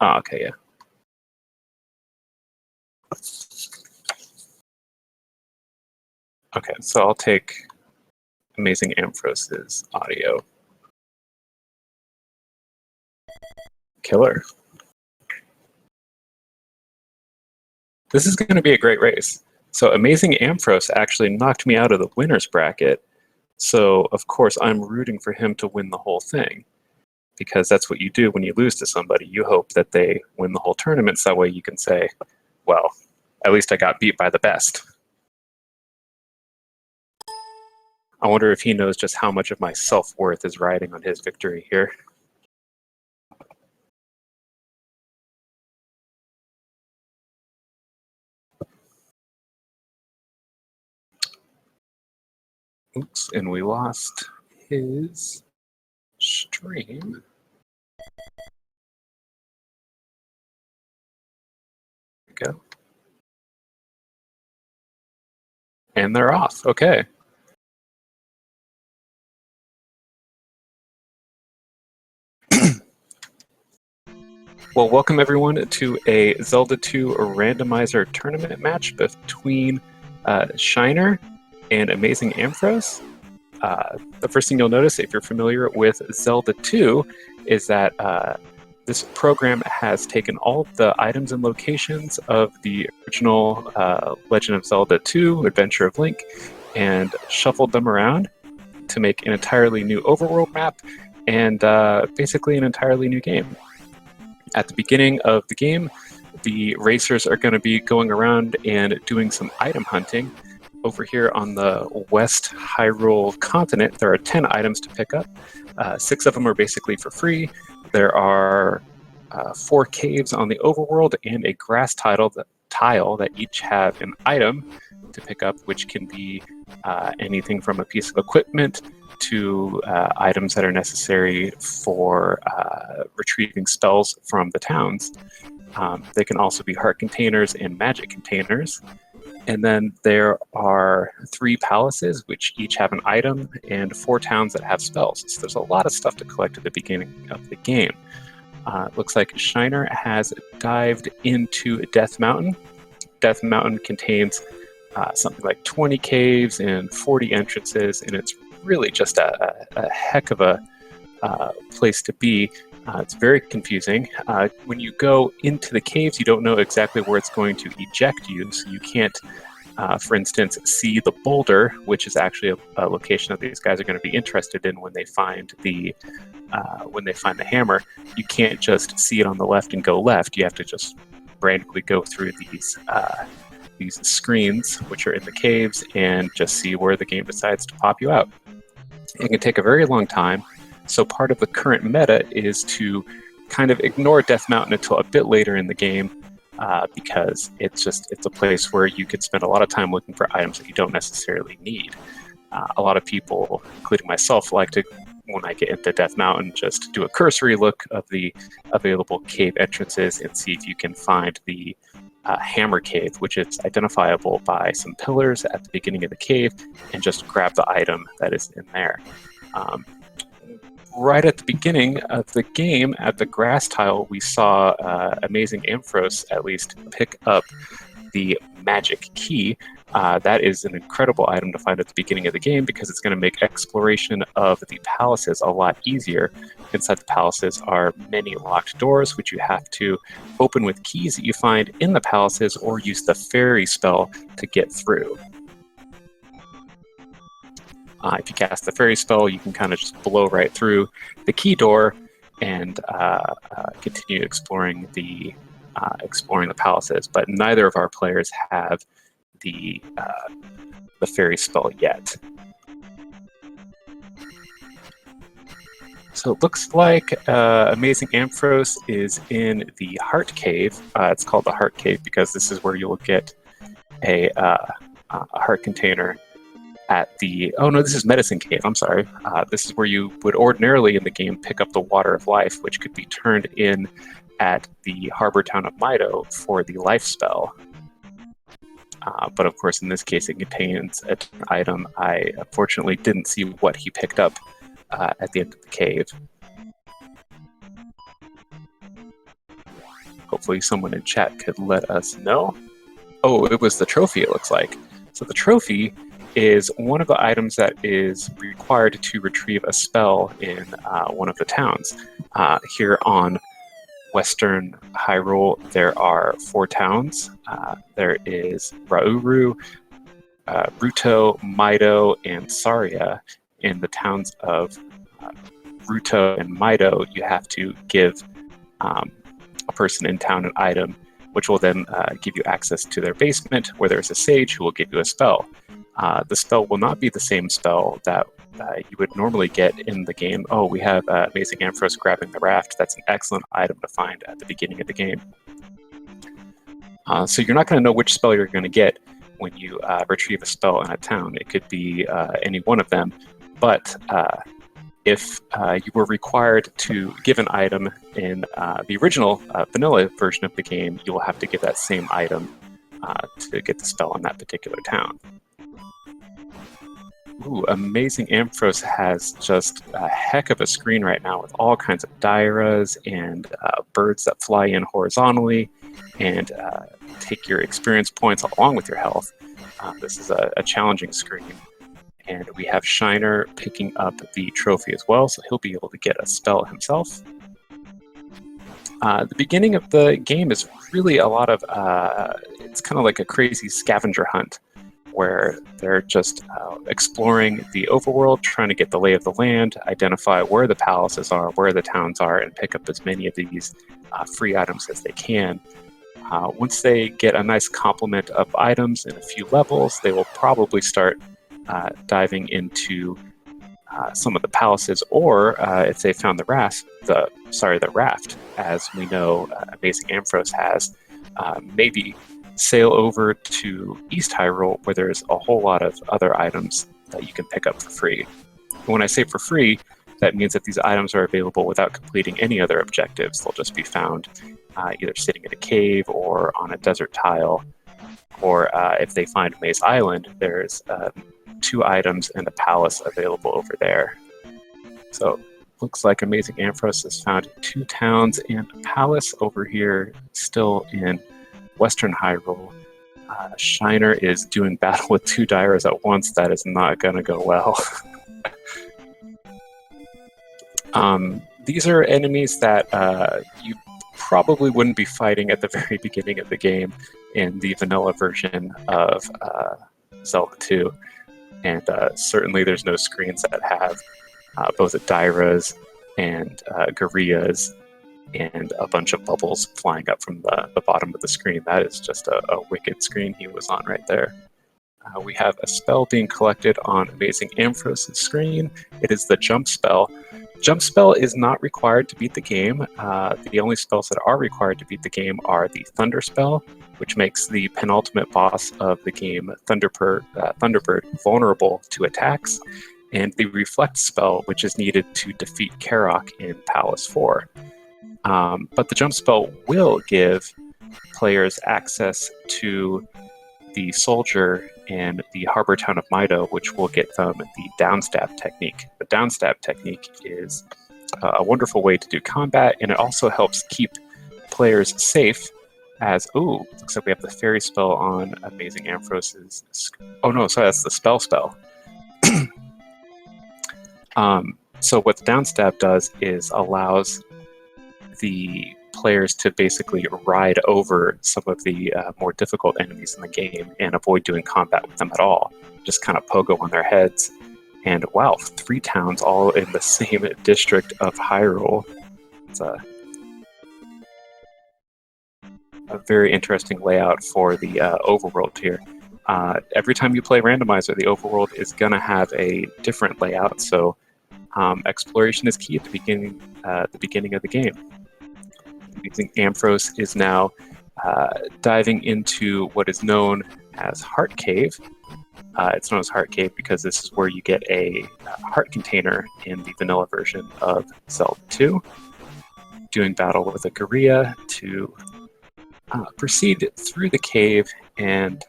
Oh, okay, yeah. Okay, so I'll take AmazingAmpharos' audio. Killer. This is going to be a great race. So AmazingAmpharos actually knocked me out of the winner's bracket. So, of course, I'm rooting for him to win the whole thing. Because that's what you do when you lose to somebody. You hope that they win the whole tournament, so that way you can say, well, at least I got beat by the best. I wonder if he knows just how much of my self-worth is riding on his victory here. Oops, and we lost his stream. There we go. And they're off. Okay. Well, welcome everyone to a Zelda 2 Randomizer tournament match between Shiner and AmazingAmpharos. The first thing you'll notice, if you're familiar with Zelda 2, is that this program has taken all of the items and locations of the original Legend of Zelda 2, Adventure of Link, and shuffled them around to make an entirely new overworld map and basically an entirely new game. At the beginning of the game, the racers are going to be going around and doing some item hunting. Over here on the West Hyrule continent, there are 10 items to pick up. 6 of them are basically for free. There are 4 caves on the overworld and a grass tile that each have an item to pick up, which can be anything from a piece of equipment to items that are necessary for retrieving spells from the towns. They can also be heart containers and magic containers. And then there are 3 palaces, which each have an item, and 4 towns that have spells. So there's a lot of stuff to collect at the beginning of the game. Looks like Shiner has dived into Death Mountain. Death Mountain contains something like 20 caves and 40 entrances, and it's really just a heck of a place to be. It's very confusing. When you go into the caves, you don't know exactly where it's going to eject you, so you can't, for instance, see the boulder, which is actually a location that these guys are going to be interested in when they find the hammer. You can't just see it on the left and go left. You have to just randomly go through these screens, which are in the caves, and just see where the game decides to pop you out. It can take a very long time. So part of the current meta is to kind of ignore Death Mountain until a bit later in the game, because it's a place where you could spend a lot of time looking for items that you don't necessarily need. A lot of people, including myself, like to, when I get into Death Mountain, just do a cursory look of the available cave entrances and see if you can find the hammer cave, which is identifiable by some pillars at the beginning of the cave, and just grab the item that is in there. Right at the beginning of the game, at the grass tile, we saw AmazingAmpharos at least pick up the magic key. That is an incredible item to find at the beginning of the game because it's going to make exploration of the palaces a lot easier. Inside the palaces are many locked doors, which you have to open with keys that you find in the palaces or use the fairy spell to get through. If you cast the fairy spell, you can kind of just blow right through the key door and continue exploring the palaces. But neither of our players have the fairy spell yet. So it looks like AmazingAmpharos is in the Heart Cave. It's called the Heart Cave because this is where you'll get a heart container at the... Oh no, this is Medicine Cave, I'm sorry. This is where you would ordinarily in the game pick up the Water of Life, which could be turned in at the harbor town of Mido for the life spell. But of course, in this case, it contains an item. I unfortunately didn't see what he picked up at the end of the cave. Hopefully someone in chat could let us know. Oh, it was the trophy, it looks like. So the trophy is one of the items that is required to retrieve a spell in one of the towns. Here on Western Hyrule, there are 4 towns. There is Rauru, Ruto, Mido, and Saria. In the towns of Ruto and Mido, you have to give a person in town an item, which will then give you access to their basement, where there's a sage who will give you a spell. The spell will not be the same spell that you would normally get in the game. Oh, we have AmazingAmpharos grabbing the raft. That's an excellent item to find at the beginning of the game. So you're not going to know which spell you're going to get when you retrieve a spell in a town. It could be any one of them, but if you were required to give an item in the original vanilla version of the game, you will have to give that same item to get the spell on that particular town. Ooh, AmazingAmpharos has just a heck of a screen right now with all kinds of dairas and birds that fly in horizontally and take your experience points along with your health. This is a challenging screen. And we have Shiner picking up the trophy as well, so he'll be able to get a spell himself. The beginning of the game is really a lot of, it's kind of like a crazy scavenger hunt, where they're just exploring the overworld, trying to get the lay of the land, identify where the palaces are, where the towns are, and pick up as many of these free items as they can. Once they get a nice complement of items in a few levels, they will probably start diving into some of the palaces, or if they found the raft, as we know AmazingAmpharos has, maybe sail over to East Hyrule, where there's a whole lot of other items that you can pick up for free. And when I say for free, that means that these items are available without completing any other objectives. They'll just be found either sitting in a cave or on a desert tile, or if they find Maze Island, there's 2 items and a palace available over there. So looks like AmazingAmpharos has found 2 towns and a palace over here, still in Western Hyrule. Shiner is doing battle with 2 dairas at once. That is not going to go well. These are enemies that you probably wouldn't be fighting at the very beginning of the game in the vanilla version of Zelda 2. And certainly there's no screens that have both dairas and gorillas and a bunch of bubbles flying up from the bottom of the screen. That is just a wicked screen he was on right there. We have a spell being collected on AmazingAmpharos' screen. It is the jump spell. Jump spell is not required to beat the game. The only spells that are required to beat the game are the Thunder spell, which makes the penultimate boss of the game, Thunderbird, vulnerable to attacks, and the Reflect spell, which is needed to defeat Karok in Palace 4. But the jump spell will give players access to the soldier in the harbor town of Mido, which will get them the downstab technique. The downstab technique is a wonderful way to do combat, and it also helps keep players safe as, looks like we have the fairy spell on AmazingAmpharos'. Oh no, sorry, that's the spell. So what the downstab does is allows the players to basically ride over some of the more difficult enemies in the game and avoid doing combat with them at all. Just kind of pogo on their heads. And wow, 3 towns all in the same district of Hyrule. It's a very interesting layout for the overworld here. Every time you play Randomizer, the overworld is going to have a different layout, so exploration is key at the beginning of the game. AmazingAmpharos is now diving into what is known as Heart Cave. It's known as Heart Cave because this is where you get a heart container in the vanilla version of Zelda 2. Doing battle with a gorilla to proceed through the cave and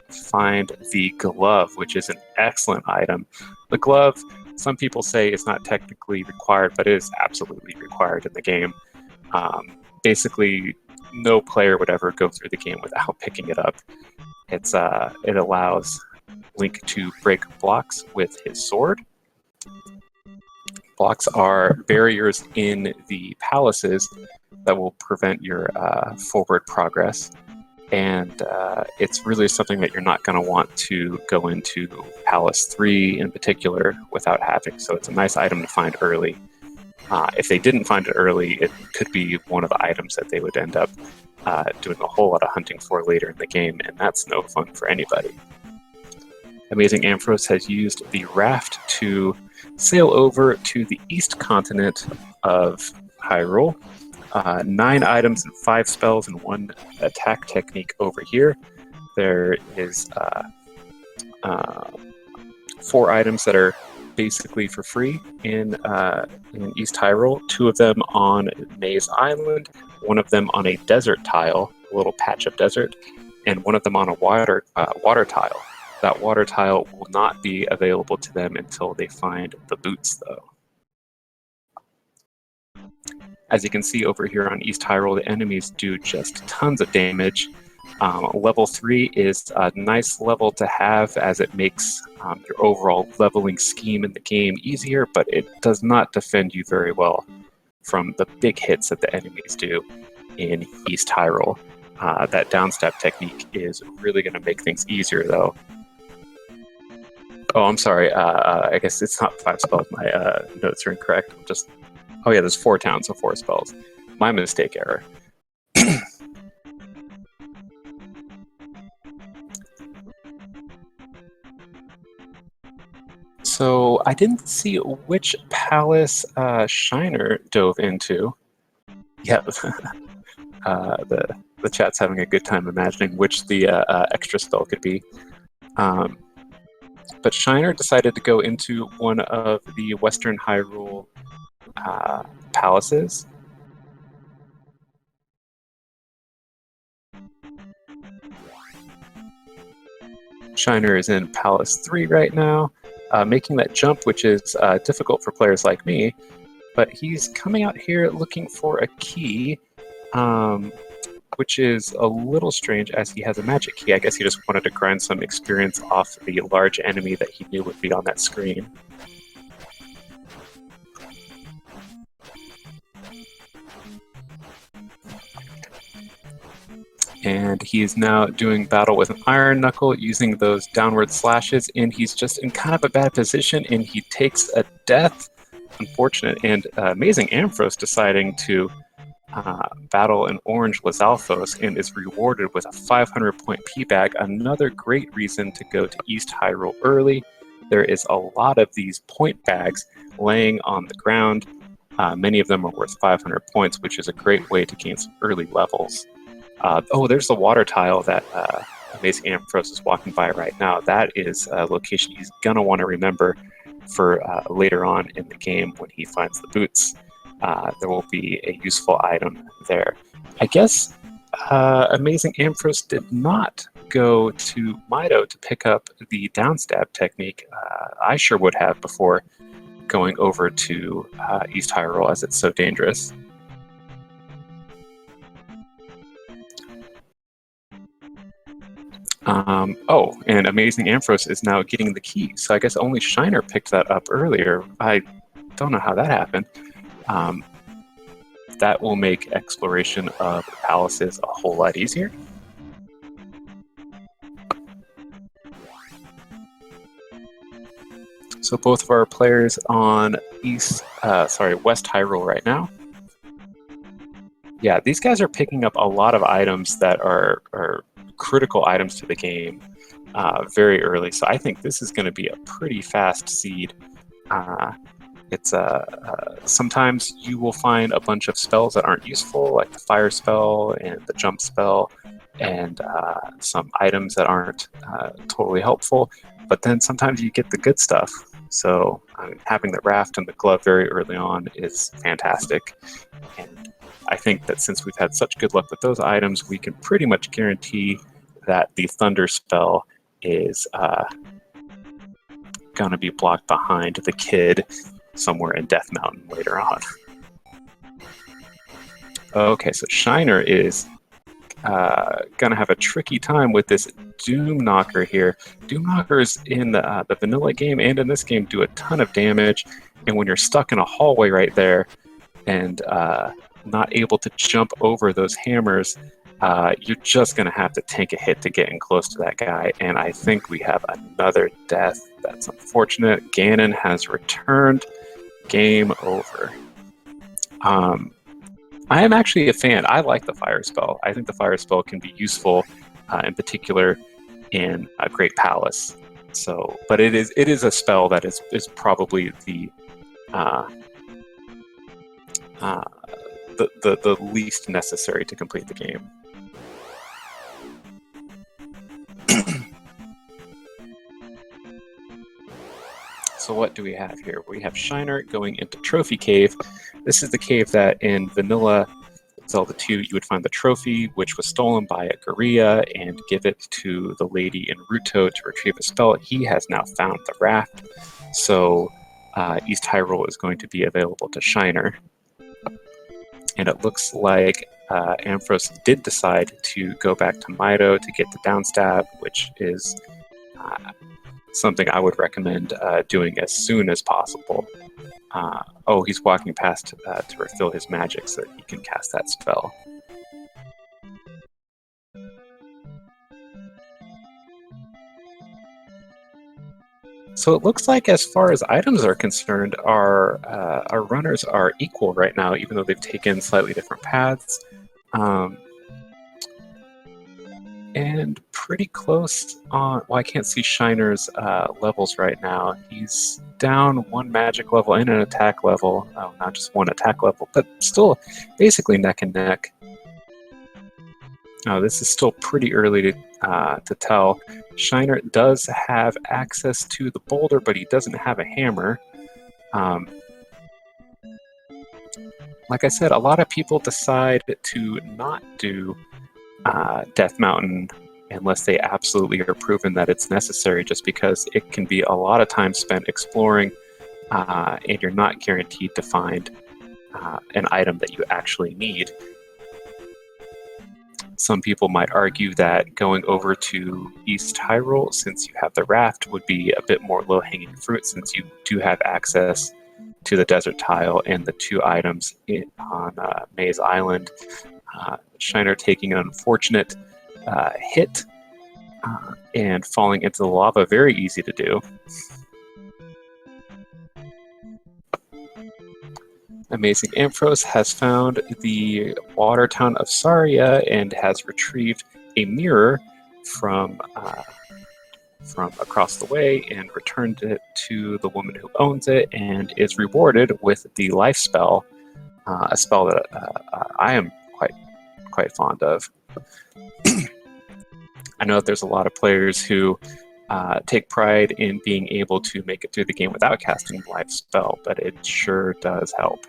find the glove, which is an excellent item. The glove, some people say, is not technically required, but it is absolutely required in the game. Basically, no player would ever go through the game without picking it up. It allows Link to break blocks with his sword. Blocks are barriers in the palaces that will prevent your forward progress. And it's really something that you're not going to want to go into Palace 3 in particular without having. So it's a nice item to find early. If they didn't find it early, it could be one of the items that they would end up doing a whole lot of hunting for later in the game, and that's no fun for anybody. AmazingAmpharos has used the raft to sail over to the east continent of Hyrule. 9 items and 5 spells and 1 attack technique over here. There is 4 items that are basically for free in East Hyrule. 2 of them on Maze Island, 1 of them on a desert tile, a little patch of desert, and 1 of them on a water tile. That water tile will not be available to them until they find the boots, though. As you can see over here on East Hyrule, the enemies do just tons of damage. Level 3 is a nice level to have as it makes your overall leveling scheme in the game easier, but it does not defend you very well from the big hits that the enemies do in East Hyrule. That downstep technique is really going to make things easier, though. Oh, I'm sorry. I guess it's not 5 spells. My notes are incorrect. Oh yeah, there's 4 towns, so 4 spells. My mistake, error. So I didn't see which palace Shiner dove into. Yeah, the chat's having a good time imagining which the extra spell could be. But Shiner decided to go into one of the Western Hyrule palaces. Shiner is in Palace 3 right now, making that jump, which is difficult for players like me. But he's coming out here looking for a key, which is a little strange as he has a magic key. I guess he just wanted to grind some experience off the large enemy that he knew would be on that screen. And he is now doing battle with an Iron Knuckle using those downward slashes, and he's just in kind of a bad position, and he takes a death. Unfortunate. And AmazingAmpharos deciding to battle an orange Lizalfos and is rewarded with a 500-point P-Bag. Another great reason to go to East Hyrule early. There is a lot of these point bags laying on the ground. Many of them are worth 500 points, which is a great way to gain some early levels. Oh, there's the water tile that AmazingAmpharos is walking by right now. That is a location he's going to want to remember for later on in the game when he finds the boots. There will be a useful item there. I guess AmazingAmpharos did not go to Mido to pick up the downstab technique. I sure would have before going over to East Hyrule, as it's so dangerous. Oh, and AmazingAmpharos is now getting the key. So I guess only Shiner picked that up earlier. I don't know how that happened. That will make exploration of the palaces a whole lot easier. So both of our players on West Hyrule right now. Yeah, these guys are picking up a lot of items that are critical items to the game very early. So I think this is going to be a pretty fast seed. It's sometimes you will find a bunch of spells that aren't useful, like the fire spell and the jump spell, and some items that aren't totally helpful. But then sometimes you get the good stuff. So having the raft and the glove very early on is fantastic. And I think that since we've had such good luck with those items, we can pretty much guarantee that the thunder spell is going to be blocked behind the kid somewhere in Death Mountain later on. Okay, so Shiner is gonna have a tricky time with this Doom Knocker here. Doom Knockers in the vanilla game and in this game do a ton of damage, and when you're stuck in a hallway right there and not able to jump over those hammers, you're just gonna have to tank a hit to get in close to that guy. And I think we have another death. That's unfortunate. Ganon has returned. Game over. I am actually a fan. I like the fire spell. I think the fire spell can be useful, in particular in a Great Palace. So, but it is a spell that is probably the least necessary to complete the game. So what do we have here? We have Shiner going into Trophy Cave. This is the cave that in vanilla Zelda 2 you would find the trophy, which was stolen by a gorilla, and give it to the lady in Ruto to retrieve a spell. He has now found the raft, so East Hyrule is going to be available to Shiner. And it looks like Ampharos did decide to go back to Mido to get the downstab, which is something I would recommend doing as soon as possible. Oh, he's walking past to refill his magic so that he can cast that spell. So it looks like, as far as items are concerned, our runners are equal right now, even though they've taken slightly different paths. And pretty close on... Well, I can't see Shiner's levels right now. He's down one magic level and an attack level. Oh, not just one attack level, but still basically neck and neck. Oh, this is still pretty early to tell. Shiner does have access to the boulder, but he doesn't have a hammer. Like I said, a lot of people decide to not do Death Mountain unless they absolutely are proven that it's necessary, just because it can be a lot of time spent exploring and you're not guaranteed to find an item that you actually need. Some people might argue that going over to East Hyrule, since you have the raft, would be a bit more low-hanging fruit, since you do have access to the desert tile and the two items on Maze Island. Shiner taking an unfortunate hit and falling into the lava. Very easy to do. AmazingAmpharos has found the water town of Saria and has retrieved a mirror from across the way and returned it to the woman who owns it, and is rewarded with the life spell, a spell that I am quite fond of. I know that there's a lot of players who take pride in being able to make it through the game without casting the life spell, but it sure does help.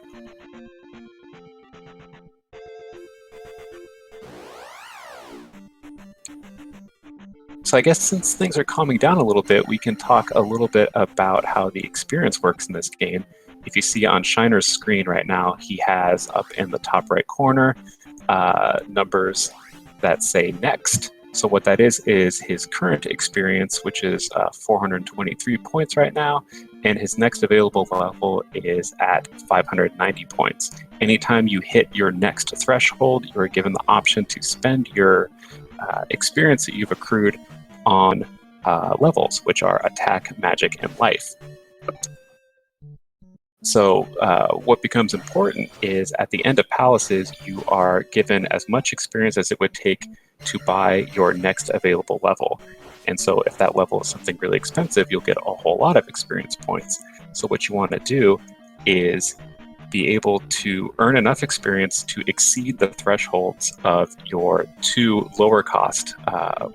So I guess since things are calming down a little bit, we can talk a little bit about how the experience works in this game. If you see on Shiner's screen right now, he has up in the top right corner numbers that say next. So what that is his current experience, which is 423 points right now, and his next available level is at 590 points. Anytime you hit your next threshold, you are given the option to spend your experience that you've accrued on levels, which are attack, magic, and life. So what becomes important is at the end of Palaces, you are given as much experience as it would take to buy your next available level. And so if that level is something really expensive, you'll get a whole lot of experience points. So what you want to do is be able to earn enough experience to exceed the thresholds of your two lower cost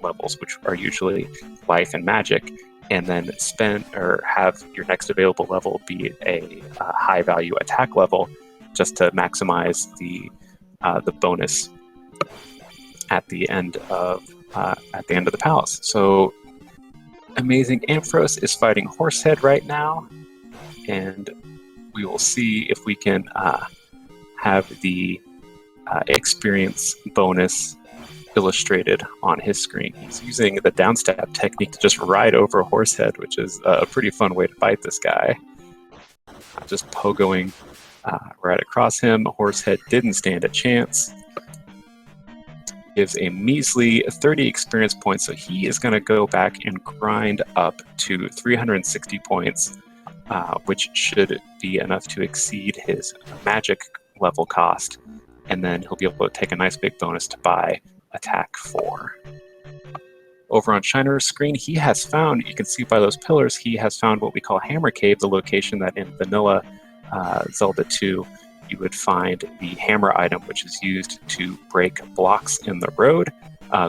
levels, which are usually life and magic, and then spend or have your next available level be a high value attack level, just to maximize the bonus at the end of the palace. So AmazingAmpharos is fighting Horsehead right now, and we will see if we can have the experience bonus illustrated on his screen. He's using the downstab technique to just ride over Horsehead, which is a pretty fun way to fight this guy. Just pogoing right across him. Horsehead didn't stand a chance. Gives a measly 30 experience points, so he is going to go back and grind up to 360 points, which should be enough to exceed his magic level cost, and then he'll be able to take a nice big bonus to buy attack 4. Over on Shiner's screen, he has found, you can see by those pillars, he has found what we call Hammer Cave, the location that in vanilla Zelda 2 you would find the hammer item, which is used to break blocks in the road,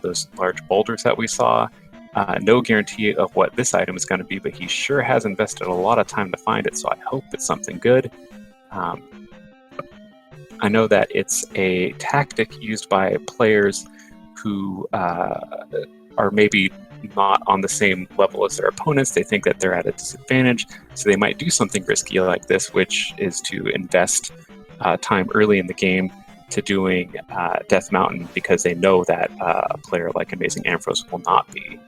those large boulders that we saw. No guarantee of what this item is going to be, but he sure has invested a lot of time to find it, so I hope it's something good. I know that it's a tactic used by players who are maybe not on the same level as their opponents. They think that they're at a disadvantage, so they might do something risky like this, which is to invest time early in the game to doing Death Mountain, because they know that a player like AmazingAmpharos will not be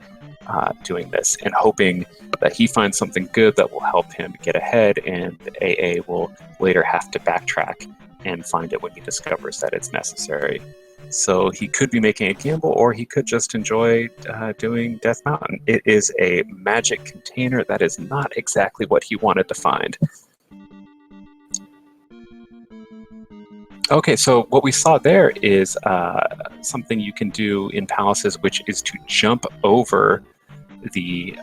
doing this, and hoping that he finds something good that will help him get ahead, and AA will later have to backtrack and find it when he discovers that it's necessary. So he could be making a gamble, or he could just enjoy doing Death Mountain. It is a magic container. That is not exactly what he wanted to find. Okay, so what we saw there is something you can do in palaces, which is to jump over the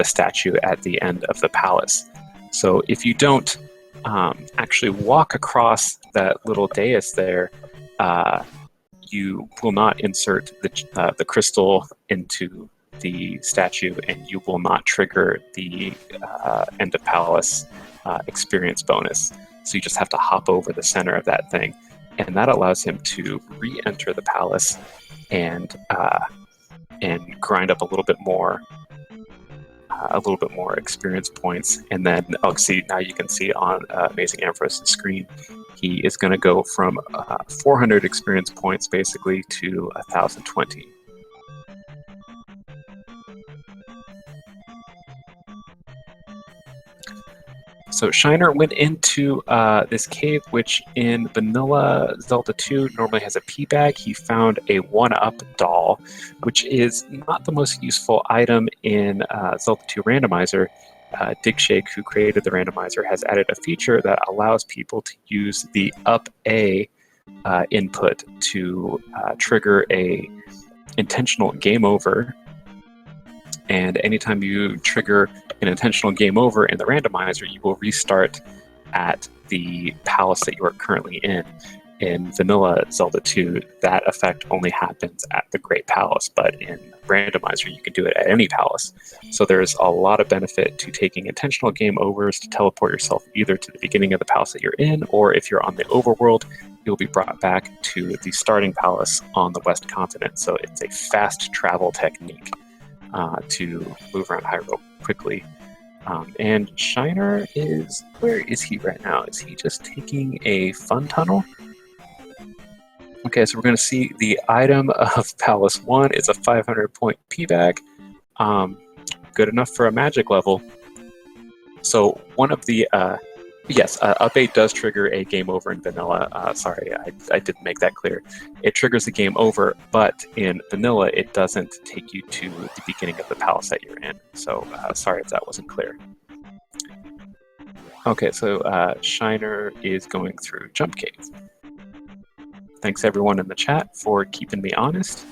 statue at the end of the palace. So if you don't actually walk across that little dais there, you will not insert the crystal into the statue, and you will not trigger the end of palace experience bonus. So you just have to hop over the center of that thing, and that allows him to re-enter the palace and grind up a little bit more experience points. And then now you can see on AmazingAmpharos' screen, he is going to go from 400 experience points basically to 1,020. So Shiner went into this cave, which in vanilla Zelda 2 normally has a pea bag. He found a 1-up doll, which is not the most useful item in Zelda 2 Randomizer. Digshake, who created the randomizer, has added a feature that allows people to use the up A input to trigger a intentional game over. And anytime you trigger an intentional game over in the randomizer, you will restart at the palace that you are currently in. In vanilla Zelda 2, that effect only happens at the Great Palace, but in randomizer, you can do it at any palace. So there's a lot of benefit to taking intentional game overs to teleport yourself either to the beginning of the palace that you're in, or if you're on the overworld, you'll be brought back to the starting palace on the West Continent. So it's a fast travel technique to move around Hyrule quickly. And Shiner where is he right now? Is he just taking a fun tunnel? Okay, so we're going to see the item of Palace 1 is a 500-point P-bag. Good enough for a magic level. So one of the... yes, update does trigger a game over in vanilla. Sorry, I didn't make that clear. It triggers the game over, but in vanilla, it doesn't take you to the beginning of the palace that you're in. So sorry if that wasn't clear. Okay, so Shiner is going through Jump Cave. Thanks everyone in the chat for keeping me honest.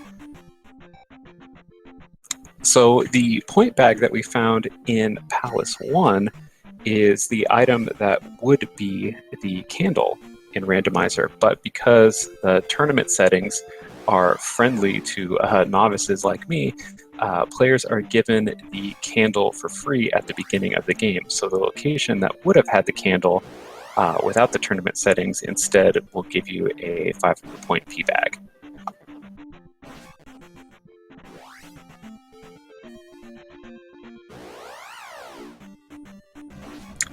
So the point bag that we found in Palace 1 is the item that would be the candle in Randomizer, but because the tournament settings are friendly to novices like me, players are given the candle for free at the beginning of the game. So the location that would have had the candle without the tournament settings instead will give you a 500-point P-bag.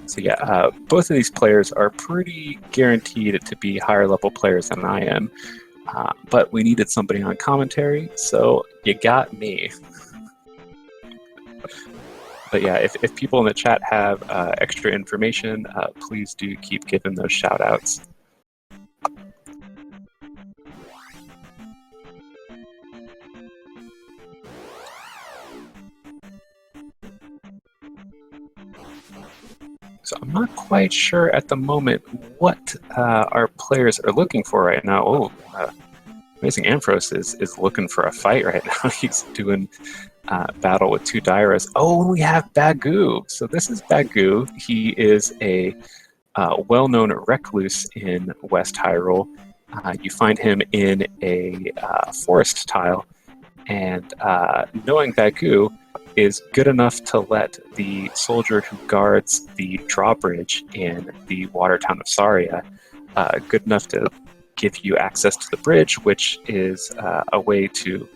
So yeah, both of these players are pretty guaranteed to be higher level players than I am. But we needed somebody on commentary, so you got me. But yeah, if people in the chat have extra information, please do keep giving those shout outs. So I'm not quite sure at the moment what our players are looking for right now. Oh, AmazingAmpharos is looking for a fight right now. He's doing battle with 2 Dairas. Oh, and we have Bagu. So this is Bagu. He is a well-known recluse in West Hyrule. You find him in a forest tile, and knowing Bagu is good enough to let the soldier who guards the drawbridge in the water town of Saria, good enough to give you access to the bridge, which is a way to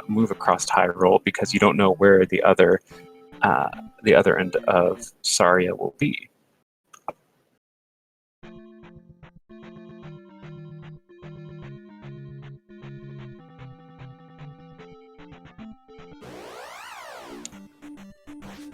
move across Hyrule because you don't know where the other end of Saria will be.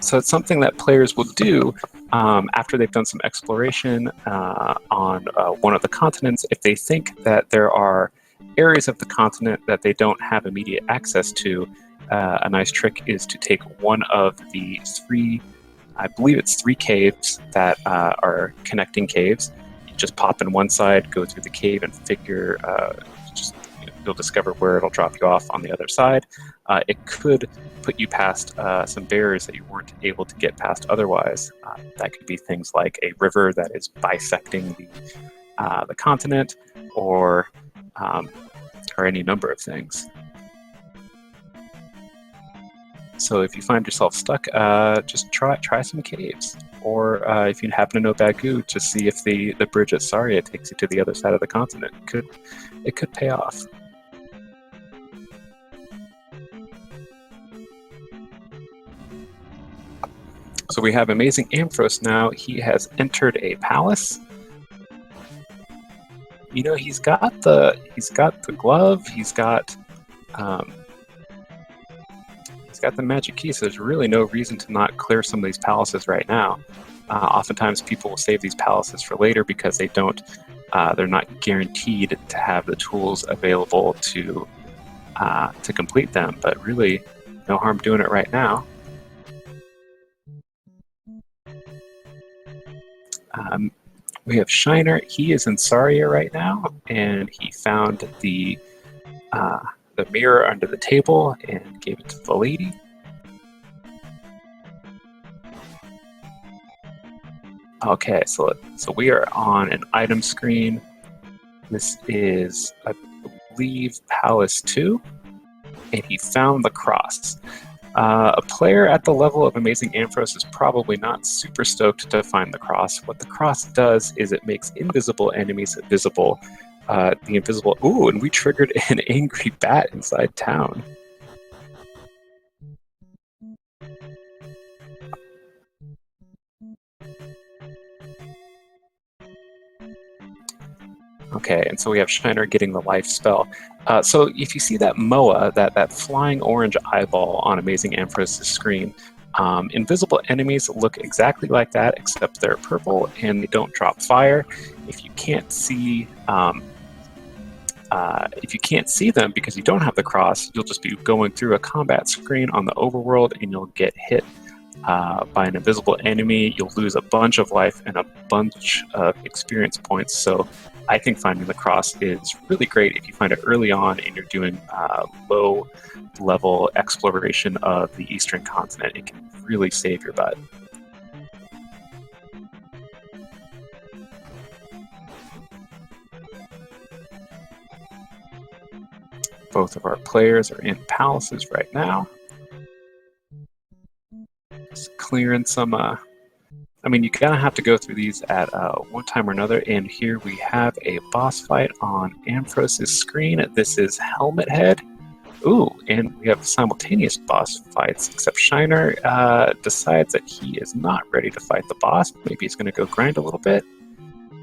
So it's something that players will do after they've done some exploration on one of the continents. If they think that there are areas of the continent that they don't have immediate access to, a nice trick is to take one of the 3, I believe it's 3 caves that are connecting caves. You just pop in one side, go through the cave, and figure you'll discover where it'll drop you off on the other side. It could put you past some barriers that you weren't able to get past otherwise. That could be things like a river that is bisecting the continent, or any number of things. So if you find yourself stuck, just try some caves. Or if you happen to know Bagu, just see if the bridge at Saria takes you to the other side of the continent. It could pay off. So we have AmazingAmpharos now. He has entered a palace. You know, he's got the glove. He's got the magic key. So there's really no reason to not clear some of these palaces right now. Oftentimes, people will save these palaces for later because they don't. They're not guaranteed to have the tools available to complete them. But really, no harm doing it right now. We have Shiner. He is in Saria right now, and he found the mirror under the table and gave it to the lady. Okay, so we are on an item screen. This is, I believe, Palace 2, and he found the cross. A player at the level of AmazingAmpharos is probably not super stoked to find the cross. What the cross does is it makes invisible enemies visible. The invisible... Ooh, and we triggered an angry bat inside town. Okay, and so we have Shiner getting the life spell. So if you see that Moa, that flying orange eyeball on AmazingAmpharos' screen, invisible enemies look exactly like that, except they're purple and they don't drop fire. If you can't see them because you don't have the cross, you'll just be going through a combat screen on the overworld and you'll get hit by an invisible enemy. You'll lose a bunch of life and a bunch of experience points. So I think finding the cross is really great if you find it early on and you're doing low-level exploration of the Eastern continent. It can really save your butt. Both of our players are in palaces right now. Just clearing some... I mean, you're going to have to go through these at one time or another, and here we have a boss fight on Ampharos' screen. This is Helmet Head. Ooh, and we have simultaneous boss fights, except Shiner decides that he is not ready to fight the boss. Maybe he's going to go grind a little bit.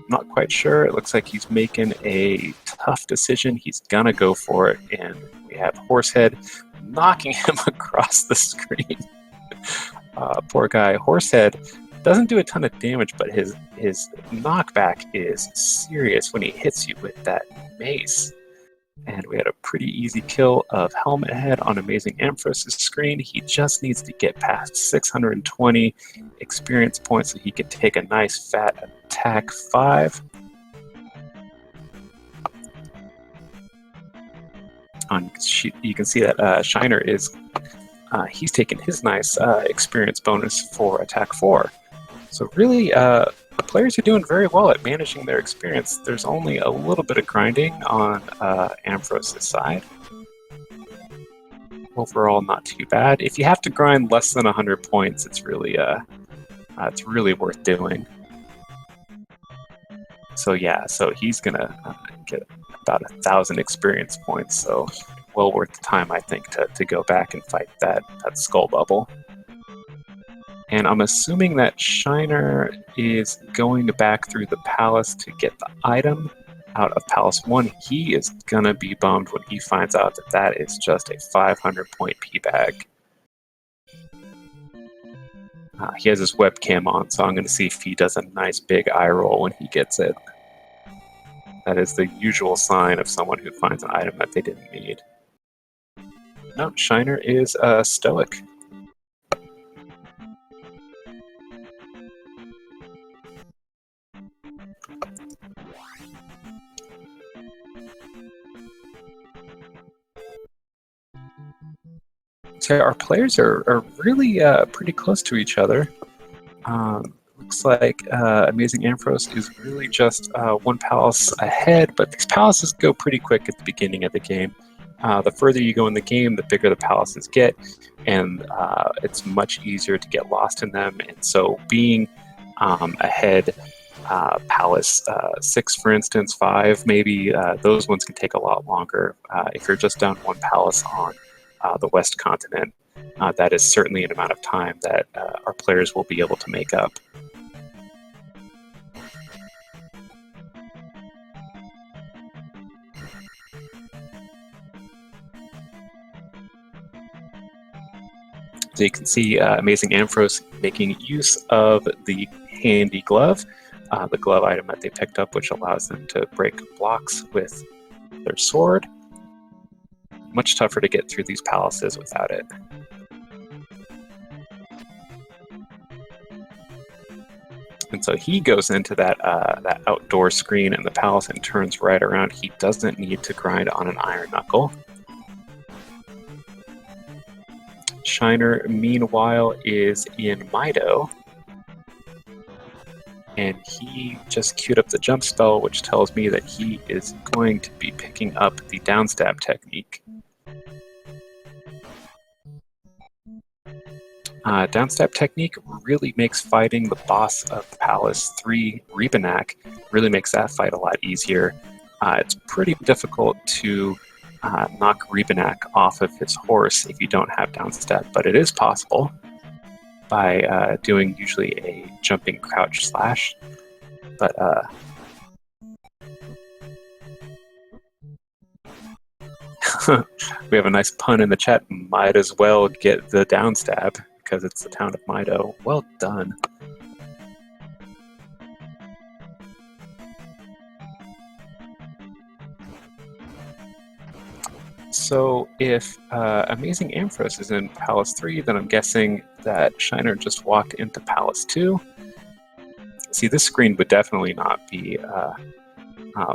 Not quite sure. It looks like he's making a tough decision. He's gonna go for it, and we have Horsehead knocking him across the screen. Poor guy. Horsehead doesn't do a ton of damage, but his knockback is serious when he hits you with that mace. And we had a pretty easy kill of Helmet Head on AmazingAmpharos' screen. He just needs to get past 620 experience points so he can take a nice fat attack 5. You can see that Shiner is he's taking his nice experience bonus for attack 4. So really, the players are doing very well at managing their experience. There's only a little bit of grinding on Ampharos' side. Overall, not too bad. If you have to grind less than 100 points, it's really worth doing. So yeah, so he's gonna get about 1,000 experience points. So well worth the time, I think, to go back and fight that skull bubble. And I'm assuming that Shiner is going back through the palace to get the item out of Palace 1. He is going to be bummed when he finds out that that is just a 500-point P-bag. He has his webcam on, so I'm going to see if he does a nice big eye roll when he gets it. That is the usual sign of someone who finds an item that they didn't need. No, Shiner is stoic. So our players are really pretty close to each other. Looks like AmazingAmpharos is really just one palace ahead, but these palaces go pretty quick at the beginning of the game. The further you go in the game, the bigger the palaces get, and it's much easier to get lost in them. And so being ahead, Palace 6, for instance, 5, maybe, those ones can take a lot longer. If you're just down one palace on the West Continent, that is certainly an amount of time that our players will be able to make up. So you can see AmazingAmpharos making use of the handy glove, the glove item that they picked up, which allows them to break blocks with their sword. Much tougher to get through these palaces without it. And so he goes into that outdoor screen in the palace and turns right around. He doesn't need to grind on an iron knuckle. Shiner, meanwhile, is in Mido, and he just queued up the jump spell, which tells me that he is going to be picking up the downstab technique. Downstab technique really makes fighting the boss of Palace 3, Rebanak, really makes that fight a lot easier. It's pretty difficult to knock Rebanak off of his horse if you don't have downstab, but it is possible by doing usually a jumping crouch slash. But we have a nice pun in the chat. Might as well get the downstab because it's the town of Mido. Well done. So if AmazingAmpharos is in Palace 3, then I'm guessing that Shiner just walked into Palace 2. See, this screen would definitely not be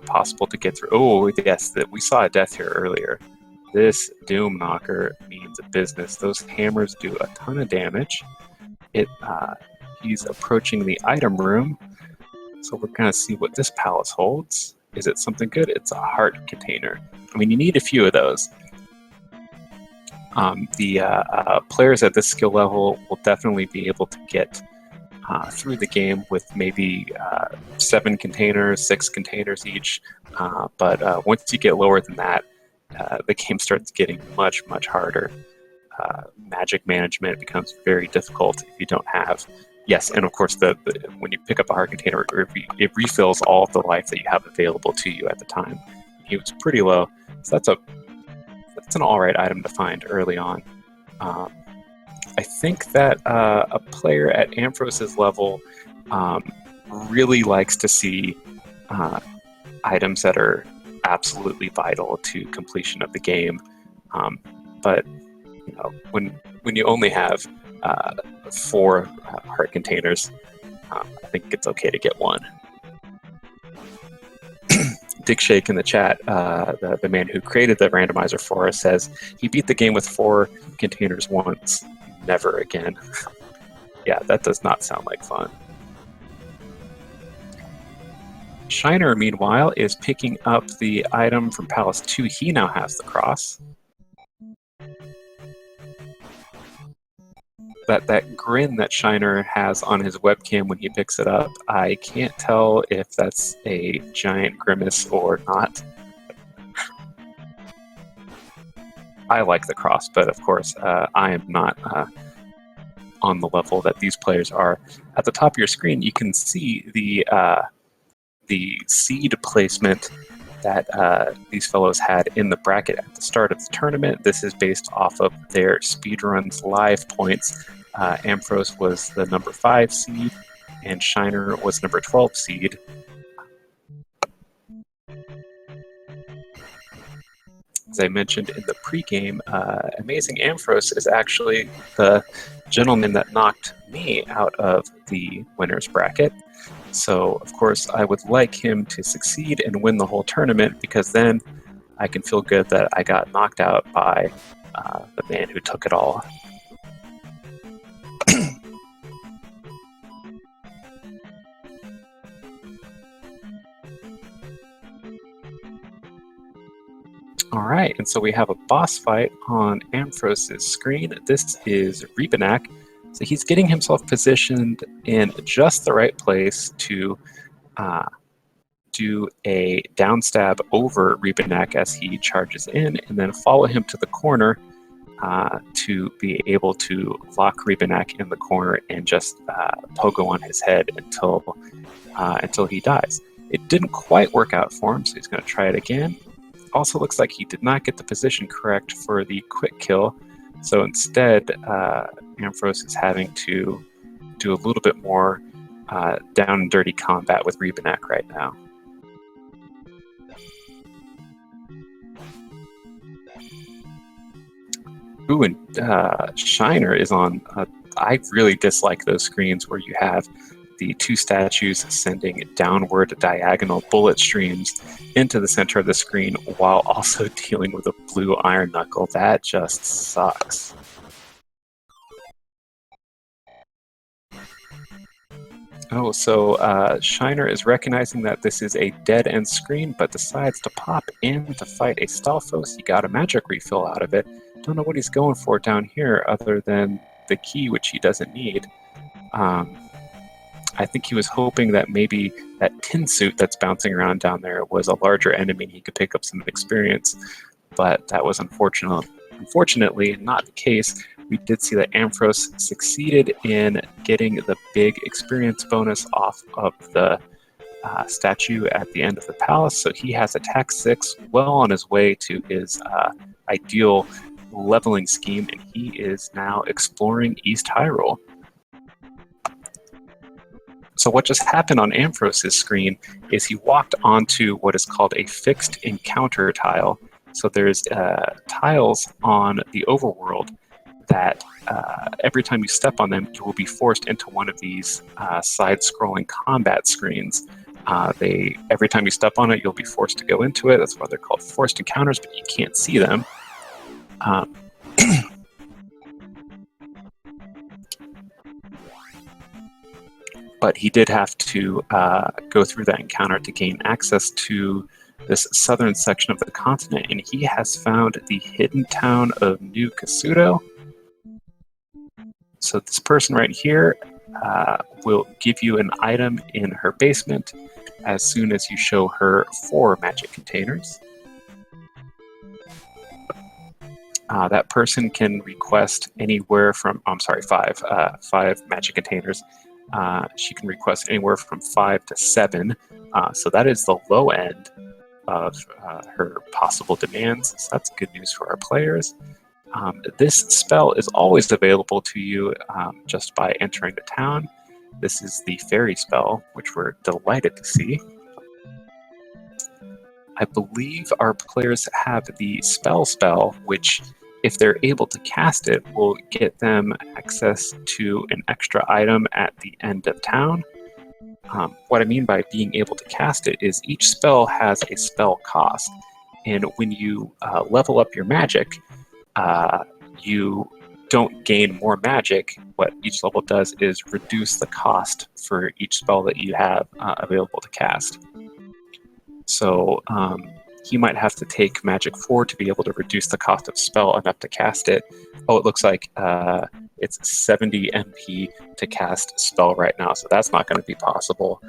possible to get through. Oh, yes, we saw a death here earlier. This Doom Knocker means business. Those hammers do a ton of damage. He's approaching the item room, so we're going to see what this palace holds. Is it something good? It's a heart container. I mean, you need a few of those. The players at this skill level will definitely be able to get through the game with maybe 7 containers, 6 containers each. But once you get lower than that, the game starts getting much, much harder. Magic management becomes very difficult if you don't have Yes, and of course, when you pick up a heart container, it refills all of the life that you have available to you at the time. He was pretty low, so that's an all right item to find early on. I think that a player at Ampharos' level really likes to see items that are absolutely vital to completion of the game. But you know, when you only have 4 heart containers, I think it's okay to get 1. Dick Shake in the chat, the man who created the randomizer for us, says he beat the game with 4 containers once, never again. Yeah, that does not sound like fun. Shiner, meanwhile, is picking up the item from Palace 2. He now has the cross. That grin that Shiner has on his webcam when he picks it up, I can't tell if that's a giant grimace or not. I like the cross, but of course, I am not on the level that these players are. At the top of your screen, you can see the seed placement that these fellows had in the bracket at the start of the tournament. This is based off of their speedruns live points. Ampharos was the number 5 seed, and Shiner was number 12 seed. As I mentioned in the pregame, AmazingAmpharos is actually the gentleman that knocked me out of the winner's bracket. So, of course, I would like him to succeed and win the whole tournament, because then I can feel good that I got knocked out by the man who took it all. All right, and so we have a boss fight on Ampharos' screen. This is Rebanak. So he's getting himself positioned in just the right place to do a downstab over Rebanak as he charges in, and then follow him to the corner to be able to lock Rebanak in the corner and just pogo on his head until he dies. It didn't quite work out for him, so he's going to try it again. Also looks like he did not get the position correct for the quick kill, so instead Ampharos is having to do a little bit more down and dirty combat with Rebanak right now. Ooh, and Shiner is on... I really dislike those screens where you have the 2 statues sending downward diagonal bullet streams into the center of the screen while also dealing with a blue iron knuckle. That just sucks. Oh, so Shiner is recognizing that this is a dead-end screen, but decides to pop in to fight a Stalfos. He got a magic refill out of it. Don't know what he's going for down here other than the key, which he doesn't need. I think he was hoping that maybe that tin suit that's bouncing around down there was a larger enemy and he could pick up some experience, but that was unfortunately not the case. We did see that Ampharos succeeded in getting the big experience bonus off of the statue at the end of the palace, so he has attack 6, well on his way to his ideal leveling scheme, and he is now exploring East Hyrule. So what just happened on Ampharos' screen is he walked onto what is called a fixed encounter tile. So there's tiles on the overworld that every time you step on them, you will be forced into one of these side-scrolling combat screens. Every time you step on it, you'll be forced to go into it. That's why they're called forced encounters, but you can't see them. But he did have to go through that encounter to gain access to this southern section of the continent, and he has found the hidden town of New Kasuto. So this person right here will give you an item in her basement as soon as you show her 4 magic containers. That person can request anywhere from, 5 magic containers, She can request anywhere from 5 to 7. So that is the low end of her possible demands. So that's good news for our players. This spell is always available to you just by entering the town. This is the fairy spell, which we're delighted to see. I believe our players have the spell, which, if they're able to cast it, will get them access to an extra item at the end of town. What I mean by being able to cast it is each spell has a spell cost, and when you level up your magic, you don't gain more magic. What each level does is reduce the cost for each spell that you have available to cast. So he might have to take Magic 4 to be able to reduce the cost of spell enough to cast it. Oh, it looks like it's 70 MP to cast spell right now, so that's not going to be possible.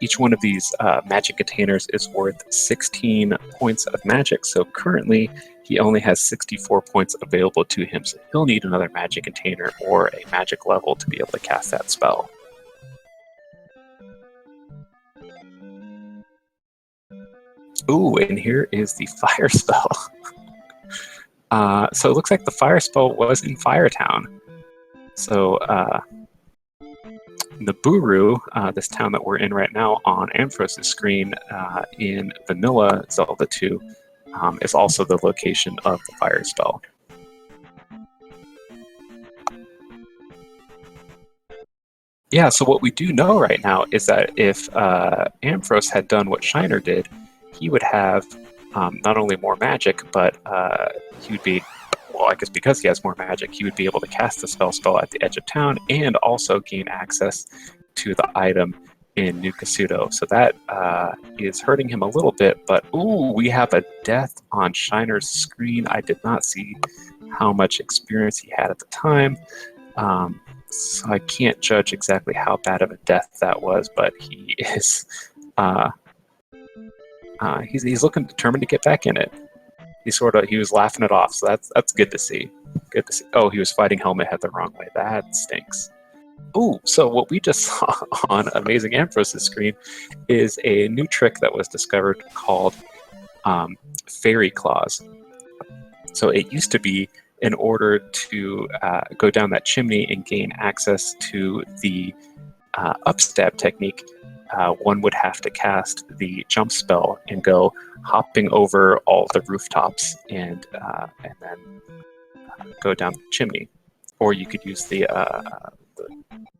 Each one of these magic containers is worth 16 points of magic, so currently he only has 64 points available to him, so he'll need another magic container or a magic level to be able to cast that spell. Ooh, and here is the fire spell. So it looks like the fire spell was in Firetown. So Naburu, this town that we're in right now on Ampharos' screen in Vanilla Zelda 2, is also the location of the fire spell. Yeah, so what we do know right now is that if Ampharos had done what Shiner did, he would have not only more magic, but he would be, well, I guess because he has more magic, he would be able to cast the spell at the edge of town and also gain access to the item in New Kasuto. So that is hurting him a little bit, but ooh, we have a death on Shiner's screen. I did not see how much experience he had at the time. So I can't judge exactly how bad of a death that was, but he is he's looking determined to get back in it. He was laughing it off, so that's good to see. Good to see. Oh, he was fighting Helmet Head the wrong way. That stinks. Ooh, so what we just saw on AmazingAmpharos' screen is a new trick that was discovered called Fairy Claws. So it used to be, in order to go down that chimney and gain access to the upstab technique, one would have to cast the jump spell and go hopping over all the rooftops and then go down the chimney. Or you could use the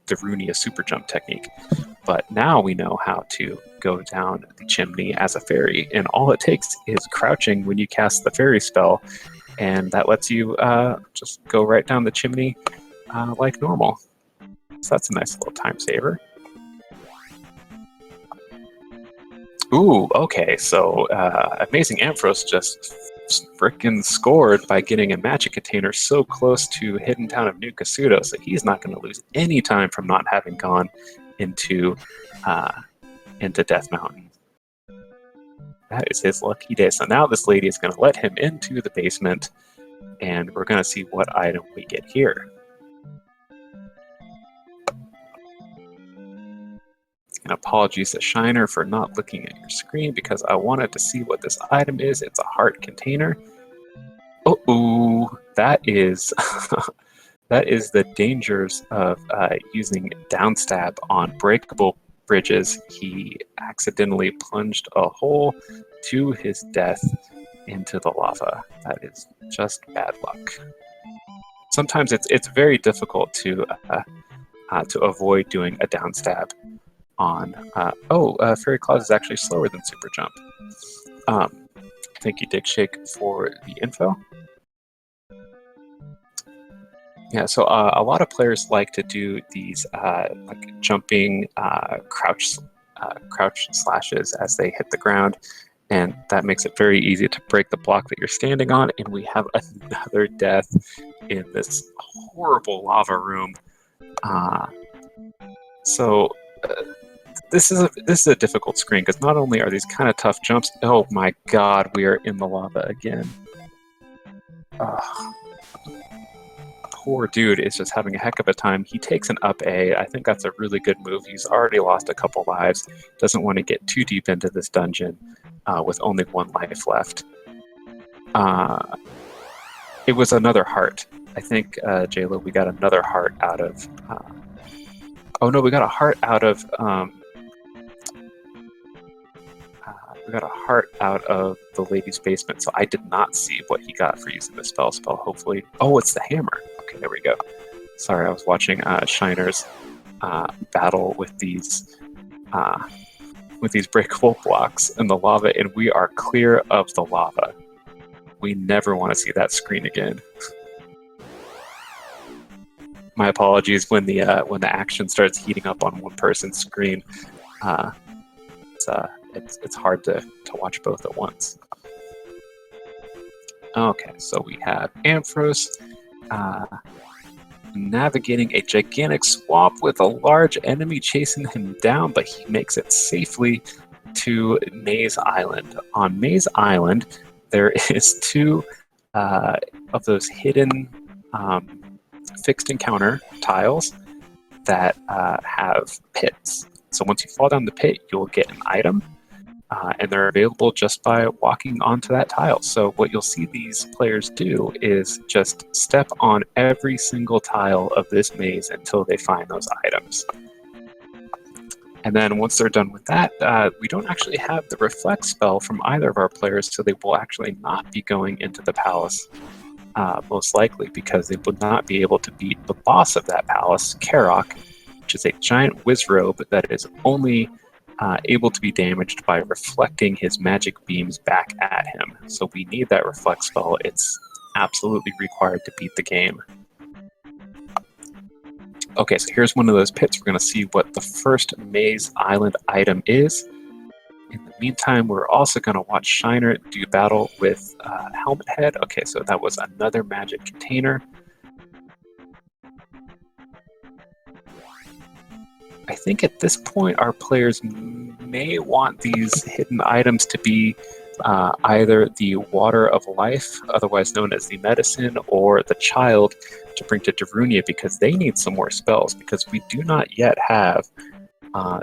Runia super jump technique. But now we know how to go down the chimney as a fairy, and all it takes is crouching when you cast the fairy spell, and that lets you just go right down the chimney like normal. So that's a nice little time saver. Ooh, okay, so AmazingAmpharos just frickin' scored by getting a magic container so close to Hidden Town of New Kasuto, so he's not going to lose any time from not having gone into Death Mountain. That is his lucky day. So now this lady is going to let him into the basement, and we're going to see what item we get here. And apologies to Shiner for not looking at your screen because I wanted to see what this item is. It's a heart container. Uh-oh, that is that is the dangers of using downstab on breakable bridges. He accidentally plunged a hole to his death into the lava. That is just bad luck. Sometimes it's very difficult to avoid doing a downstab on Fairy Claws is actually slower than Super Jump. Thank you, Dick Shake, for the info. Yeah, so a lot of players like to do these like jumping crouch slashes as they hit the ground, and that makes it very easy to break the block that you're standing on. And we have another death in this horrible lava room. This is a difficult screen because not only are these kind of tough jumps. Oh my God, we are in the lava again. poor dude is just having a heck of a time. He takes an up A. I think that's a really good move. He's already lost a couple lives. Doesn't want to get too deep into this dungeon with only 1 life left. It was another heart. I think, JLo, we got another heart out of... oh no, we got a heart out of... we got a heart out of the lady's basement, so I did not see what he got for using the spell. Hopefully... Oh, it's the hammer. Okay, there we go. Sorry, I was watching Shiner's battle with these breakable blocks in the lava, and we are clear of the lava. We never want to see that screen again. My apologies when the action starts heating up on one person's screen. It's hard to watch both at once. Okay, so we have Ampharos navigating a gigantic swamp with a large enemy chasing him down, but he makes it safely to Maze Island. On Maze Island, there is 2 of those hidden fixed encounter tiles that have pits. So once you fall down the pit, you'll get an item, and they're available just by walking onto that tile. So what you'll see these players do is just step on every single tile of this maze until they find those items. And then once they're done with that, we don't actually have the reflect spell from either of our players, so they will actually not be going into the palace, most likely, because they would not be able to beat the boss of that palace, Karok, which is a giant wizrobe that is only able to be damaged by reflecting his magic beams back at him. So we need that reflect spell. It's absolutely required to beat the game. Okay, so here's one of those pits. We're going to see what the first Maze Island item is. In the meantime, we're also going to watch Shiner do battle with Helmet Head. Okay, so that was another magic container. I think at this point our players may want these hidden items to be either the Water of Life, otherwise known as the Medicine, or the Child to bring to Darunia, because they need some more spells, because we do not yet have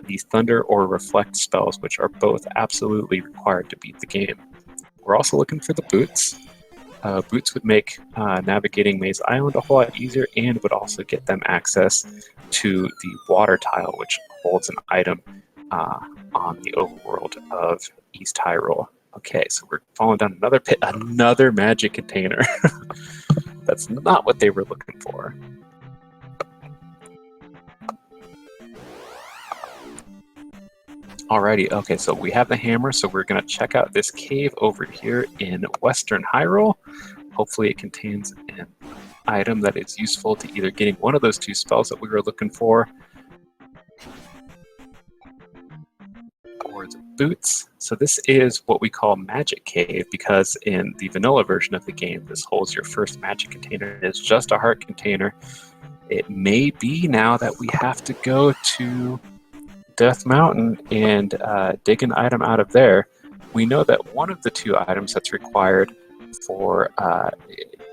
these Thunder or Reflect spells, which are both absolutely required to beat the game. We're also looking for the Boots. Boots would make navigating Maze Island a whole lot easier, and would also get them access to the water tile, which holds an item on the overworld of East Hyrule. Okay, so we're falling down another pit, another magic container. That's not what they were looking for. Alrighty, okay, so we have the hammer, so we're going to check out this cave over here in Western Hyrule. Hopefully it contains an item that is useful to either getting one of those 2 spells that we were looking for, or the boots. So this is what we call Magic Cave, because in the vanilla version of the game, this holds your first magic container. It's just a heart container. It may be now that we have to go to Death Mountain and dig an item out of there. We know that one of the 2 items that's required for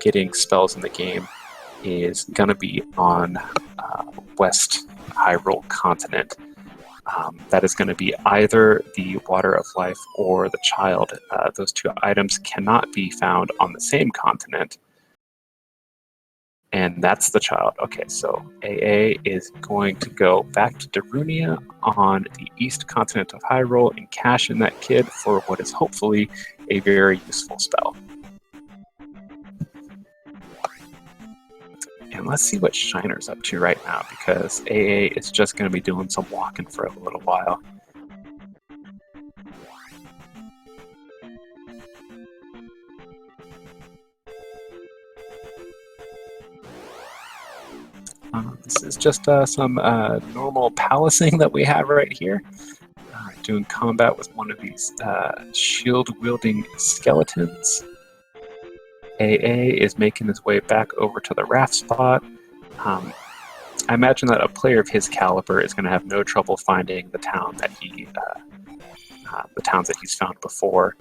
getting spells in the game is going to be on West Hyrule continent. That is going to be either the Water of Life or the Child. Those 2 items cannot be found on the same continent. And that's the Child. Okay, so AA is going to go back to Darunia on the east continent of Hyrule and cash in that kid for what is hopefully a very useful spell. And let's see what Shiner's up to right now, because AA is just going to be doing some walking for a little while. This is just some normal palacing that we have right here. Doing combat with one of these shield-wielding skeletons. AA is making his way back over to the raft spot. I imagine that a player of his caliber is going to have no trouble finding the town that the towns that he's found before.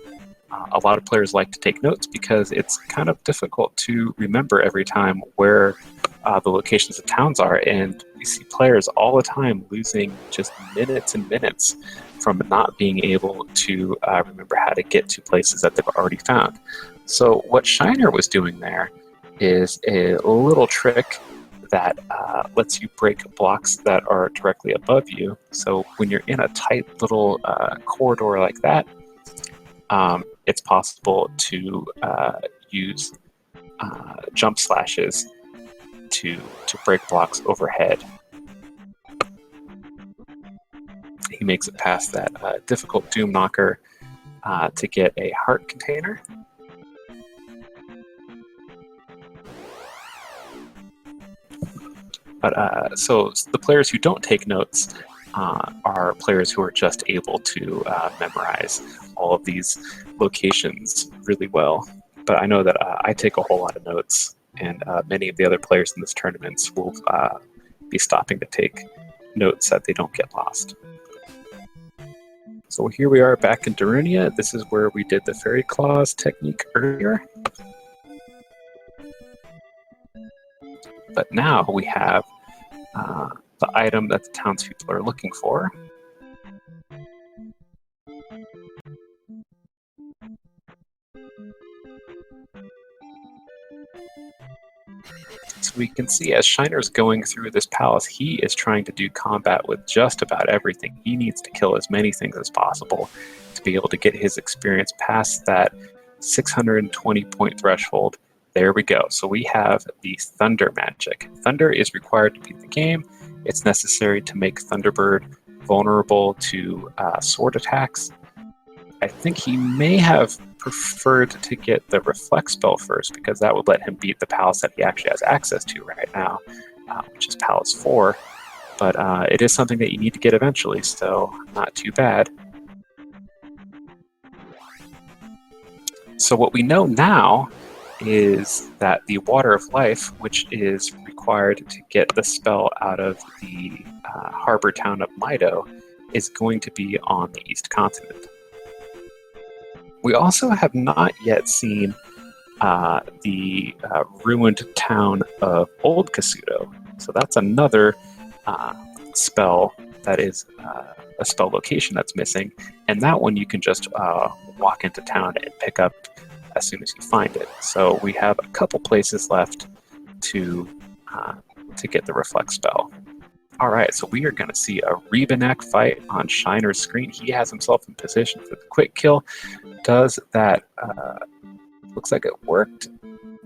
A lot of players like to take notes because it's kind of difficult to remember every time where the locations of towns are, and we see players all the time losing just minutes and minutes from not being able to remember how to get to places that they've already found. So what Shiner was doing there is a little trick that lets you break blocks that are directly above you. So when you're in a tight little corridor like that, it's possible to use jump slashes to break blocks overhead. He makes it past that difficult Doom Knocker to get a heart container. But so the players who don't take notes are players who are just able to memorize all of these locations really well. But I know that I take a whole lot of notes, and many of the other players in this tournament will be stopping to take notes that they don't get lost. So here we are back in Darunia. This is where we did the Fairy Claws technique earlier. But now we have the item that the townspeople are looking for. So we can see as Shiner's going through this palace, he is trying to do combat with just about everything. He needs to kill as many things as possible to be able to get his experience past that 620 point threshold. There we go. So we have the Thunder magic. Thunder is required to beat the game. It's necessary to make Thunderbird vulnerable to sword attacks. I think he may have preferred to get the Reflect spell first, because that would let him beat the palace that he actually has access to right now, which is Palace 4. But it is something that you need to get eventually, so not too bad. So what we know now is that the Water of Life, which is required to get the spell out of the harbor town of Mido, is going to be on the East Continent. We also have not yet seen the ruined town of Old Kasuto. So that's another spell that is a spell location that's missing. And that one you can just walk into town and pick up as soon as you find it. So we have a couple places left to get the Reflect spell. All right, so we are going to see a Rebanek fight on Shiner's screen. He has himself in position for the quick kill. Does that, looks like it worked.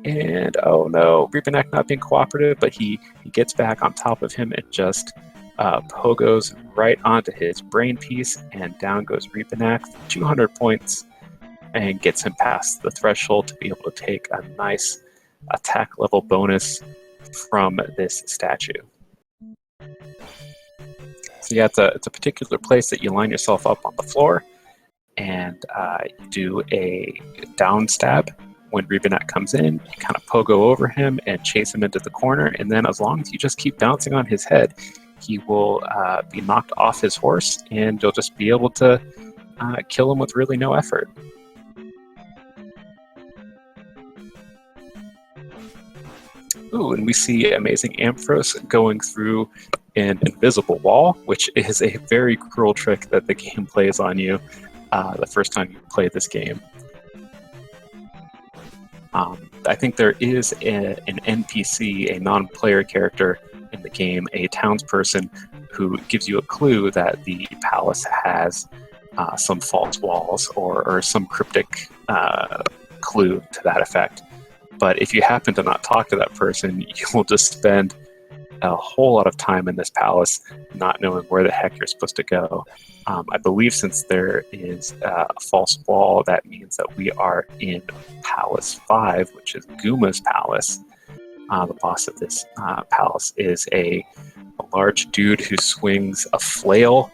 And oh no, Rebanek not being cooperative, but he gets back on top of him and just pogos right onto his brain piece, and down goes Rebanek for 200 points and gets him past the threshold to be able to take a nice attack level bonus from this statue. So yeah, it's a particular place that you line yourself up on the floor, and you do a down stab. When Rebanek comes in, you kind of pogo over him and chase him into the corner, and then as long as you just keep bouncing on his head, he will be knocked off his horse, and you'll just be able to kill him with really no effort. Ooh, and we see AmazingAmpharos going through an invisible wall, which is a very cruel trick that the game plays on you the first time you play this game. I think there is an NPC, a non-player character in the game, a townsperson, who gives you a clue that the palace has some false walls or some cryptic clue to that effect. But if you happen to not talk to that person, you will just spend a whole lot of time in this palace not knowing where the heck you're supposed to go. I believe since there is a false wall, that means that we are in Palace 5, which is Guma's palace. The boss of this palace is a large dude who swings a flail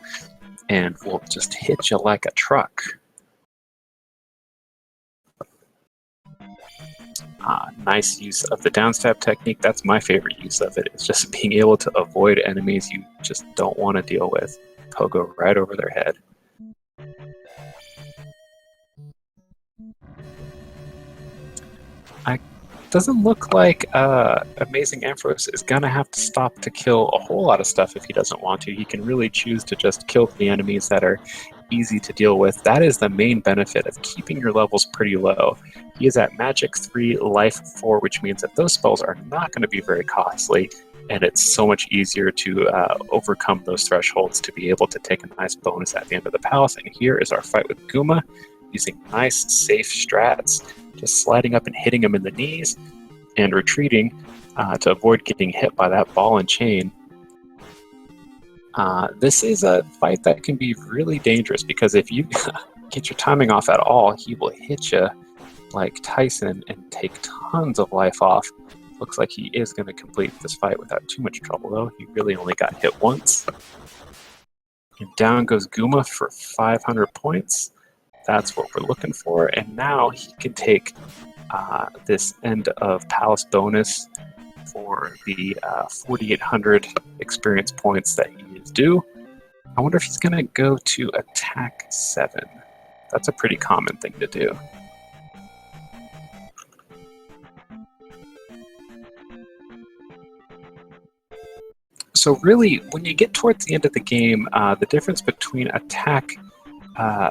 and will just hit you like a truck. Nice use of the downstab technique. That's my favorite use of it. It's just being able to avoid enemies you just don't want to deal with. Pogo right over their head. Doesn't look like AmazingAmpharos is going to have to stop to kill a whole lot of stuff if he doesn't want to. He can really choose to just kill the enemies that are easy to deal with. That is the main benefit of keeping your levels pretty low. He is at Magic 3, Life 4, which means that those spells are not going to be very costly, and it's so much easier to overcome those thresholds to be able to take a nice bonus at the end of the palace. And here is our fight with Guma, using nice, safe strats, just sliding up and hitting him in the knees and retreating to avoid getting hit by that ball and chain. This is a fight that can be really dangerous because if you get your timing off at all, he will hit you like Tyson and take tons of life off. Looks like he is going to complete this fight without too much trouble, though. He really only got hit once. And down goes Guma for 500 points. That's what we're looking for. And now he can take this end of palace bonus for the 4,800 experience points that he is due. I wonder if he's going to go to attack 7. That's a pretty common thing to do. So really, when you get towards the end of the game, the difference between attack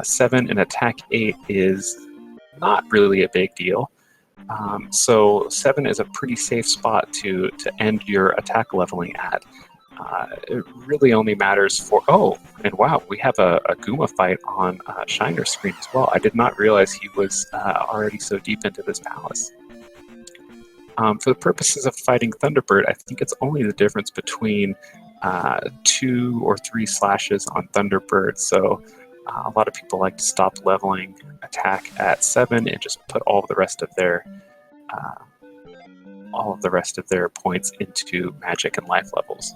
7 and attack 8 is not really a big deal. So 7 is a pretty safe spot to end your attack leveling at. It really only matters for... Oh, and wow, we have a Guma fight on Shiner's screen as well. I did not realize he was already so deep into this palace. For the purposes of fighting Thunderbird, I think it's only the difference between 2 or 3 slashes on Thunderbird. So a lot of people like to stop leveling attack at 7 and just put all of the rest of their points into magic and life levels.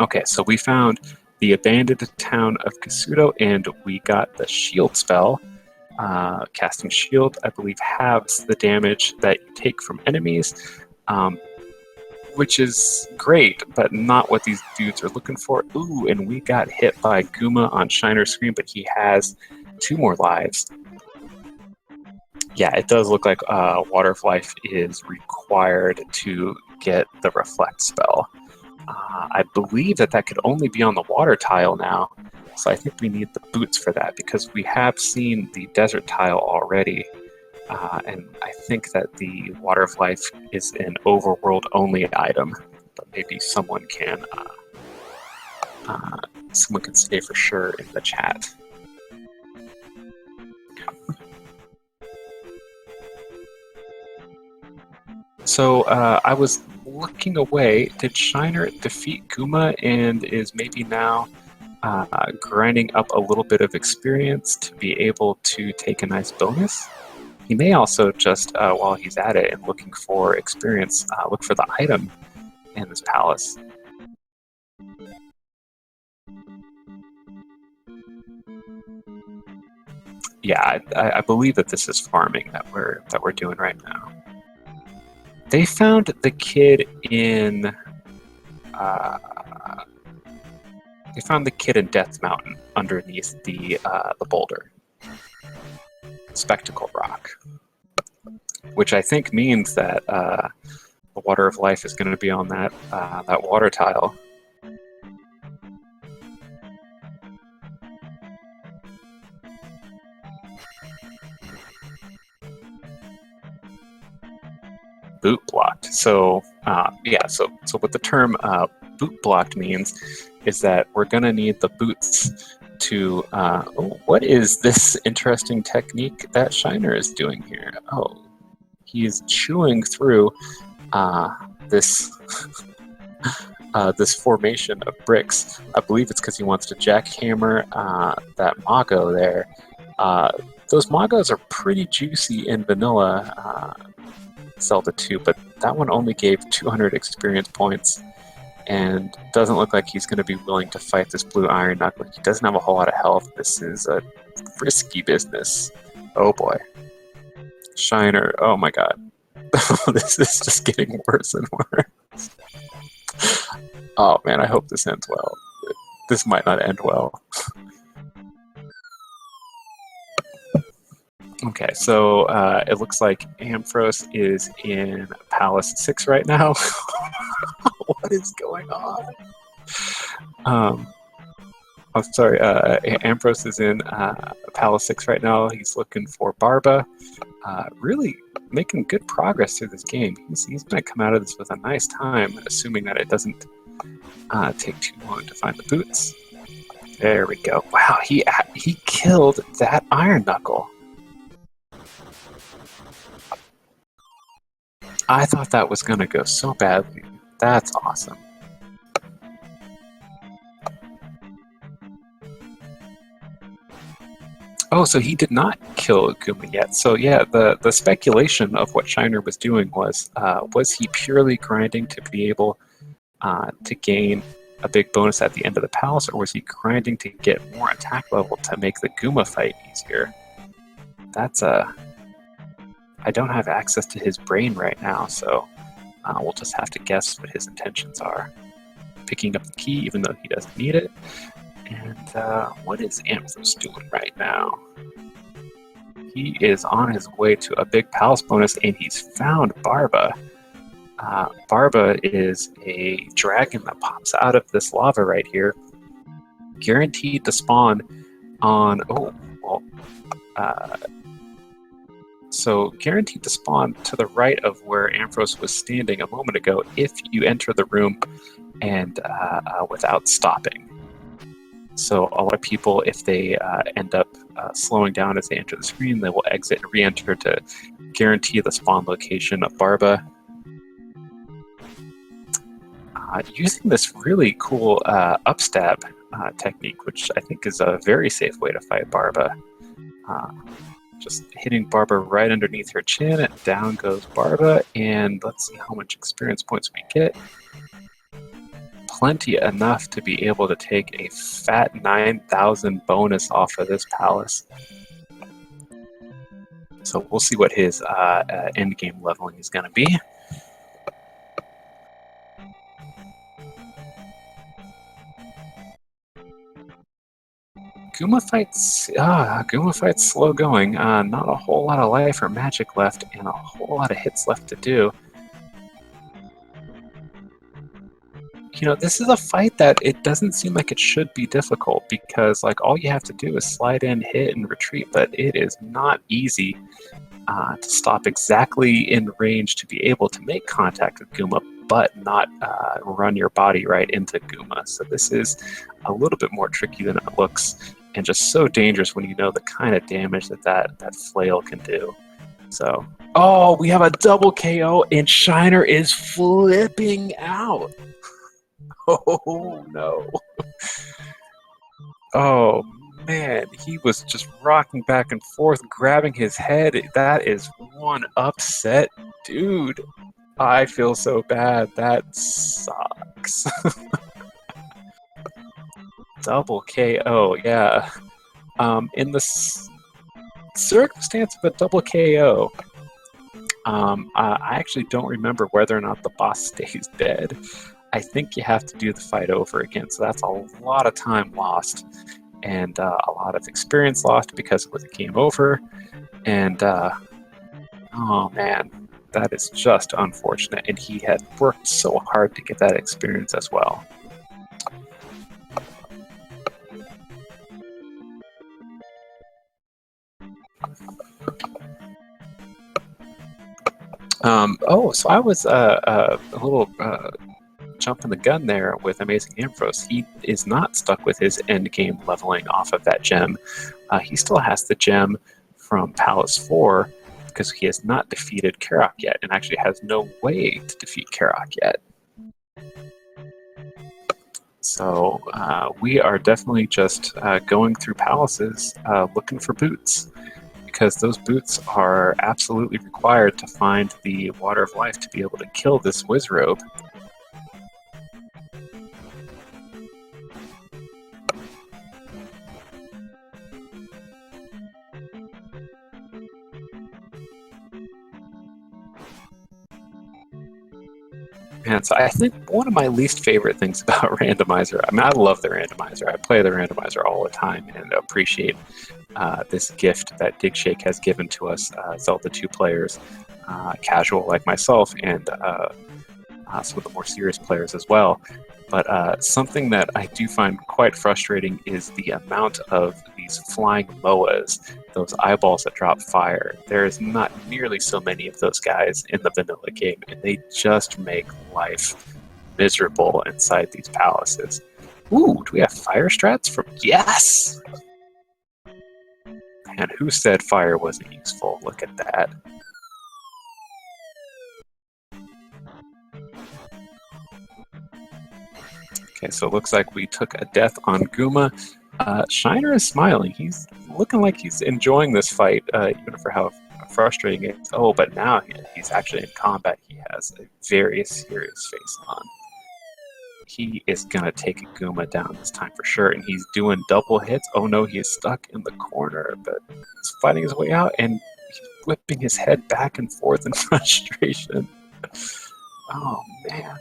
Okay, so we found the abandoned town of Kasuto, and we got the shield spell. Casting shield, I believe, halves the damage that you take from enemies, which is great, but not what these dudes are looking for. Ooh, and we got hit by Guma on Shiner's screen, but he has 2 more lives. Yeah, it does look like Water of Life is required to get the Reflect spell. I believe that could only be on the water tile now, so I think we need the boots for that, because we have seen the desert tile already, and I think that the Water of Life is an overworld only item, but maybe someone can say for sure in the chat. So I was looking away. Did Shiner defeat Guma and is maybe now grinding up a little bit of experience to be able to take a nice bonus? He may also just, while he's at it and looking for experience, look for the item in this palace. Yeah, I believe that this is farming that we're doing right now. They found the kid in Death Mountain underneath the boulder, Spectacle Rock, which I think means that the Water of Life is going to be on that water tile. Boot blocked. So so what the term boot blocked means is that we're going to need the boots to... what is this interesting technique that Shiner is doing here? Oh, he's chewing through this this formation of bricks. I believe it's because he wants to jackhammer that Mago there. Those Magos are pretty juicy in vanilla Zelda 2, but that one only gave 200 experience points and doesn't look like he's going to be willing to fight this blue Iron Knuckle. He doesn't have a whole lot of health. This is a risky business. Oh boy. Shiner, oh my god. This is just getting worse and worse. Oh man, I hope this ends well. This might not end well. Okay, so it looks like Ampharos is in Palace 6 right now. What is going on? I'm sorry, Ampharos is in Palace 6 right now. He's looking for Barba. Really making good progress through this game. He's going to come out of this with a nice time, assuming that it doesn't take too long to find the boots. There we go. Wow, he killed that Iron Knuckle. I thought that was going to go so badly. That's awesome. Oh, so he did not kill Guma yet. So yeah, the speculation of what Shiner was doing was he purely grinding to be able to gain a big bonus at the end of the palace, or was he grinding to get more attack level to make the Guma fight easier? That's I don't have access to his brain right now, so we'll just have to guess what his intentions are. Picking up the key, even though he doesn't need it. And what is Ampharos doing right now? He is on his way to a big palace bonus, and he's found Barba. Barba is a dragon that pops out of this lava right here, guaranteed to spawn on. So guaranteed to spawn to the right of where Ampharos was standing a moment ago if you enter the room and without stopping. So a lot of people, if they end up slowing down as they enter the screen, they will exit and re-enter to guarantee the spawn location of Barba. Using this really cool upstab technique, which I think is a very safe way to fight Barba. Just hitting Barba right underneath her chin, and down goes Barba, and let's see how much experience points we get. Plenty enough to be able to take a fat 9,000 bonus off of this palace. So we'll see what his end game leveling is going to be. Guma fight's slow going. Not a whole lot of life or magic left, and a whole lot of hits left to do. You know, this is a fight that it doesn't seem like it should be difficult, because like all you have to do is slide in, hit, and retreat, but it is not easy to stop exactly in range to be able to make contact with Guma, but not run your body right into Guma. So this is a little bit more tricky than it looks, and just so dangerous when you know the kind of damage that flail can do. So, oh, we have a double KO, and Shiner is flipping out. Oh no. Oh man, he was just rocking back and forth, grabbing his head. That is one upset dude. I feel so bad. That sucks. Double KO, yeah. In the circumstance of a double KO, I actually don't remember whether or not the boss stays dead. I think you have to do the fight over again, so that's a lot of time lost and a lot of experience lost because it was a game over. And oh man, that is just unfortunate. And he had worked so hard to get that experience as well. So I was a little jumping the gun there with AmazingAmpharos. He is not stuck with his end game leveling off of that gem. He still has the gem from Palace 4 because he has not defeated Karok yet, and actually has no way to defeat Karok yet. So we are definitely just going through palaces looking for boots, because those boots are absolutely required to find the Water of Life to be able to kill this Wizrobe. And so I think one of my least favorite things about Randomizer, I mean, I love the Randomizer. I play the Randomizer all the time and appreciate this gift that DigShake has given to us Zelda 2 players, casual like myself, and some of the more serious players as well. But something that I do find quite frustrating is the amount of these flying moas, those eyeballs that drop fire. There is not nearly so many of those guys in the vanilla game, and they just make life miserable inside these palaces. Ooh, do we have fire strats from... Yes! And who said fire wasn't useful? Look at that. Okay, so it looks like we took a death on Guma. Shiner is smiling. He's looking like he's enjoying this fight, even for how frustrating it is. Oh, but now he's actually in combat. He has a very serious face on. He is going to take Guma down this time for sure, and he's doing double hits. Oh no, he is stuck in the corner, but he's fighting his way out, and he's whipping his head back and forth in frustration. Oh, man.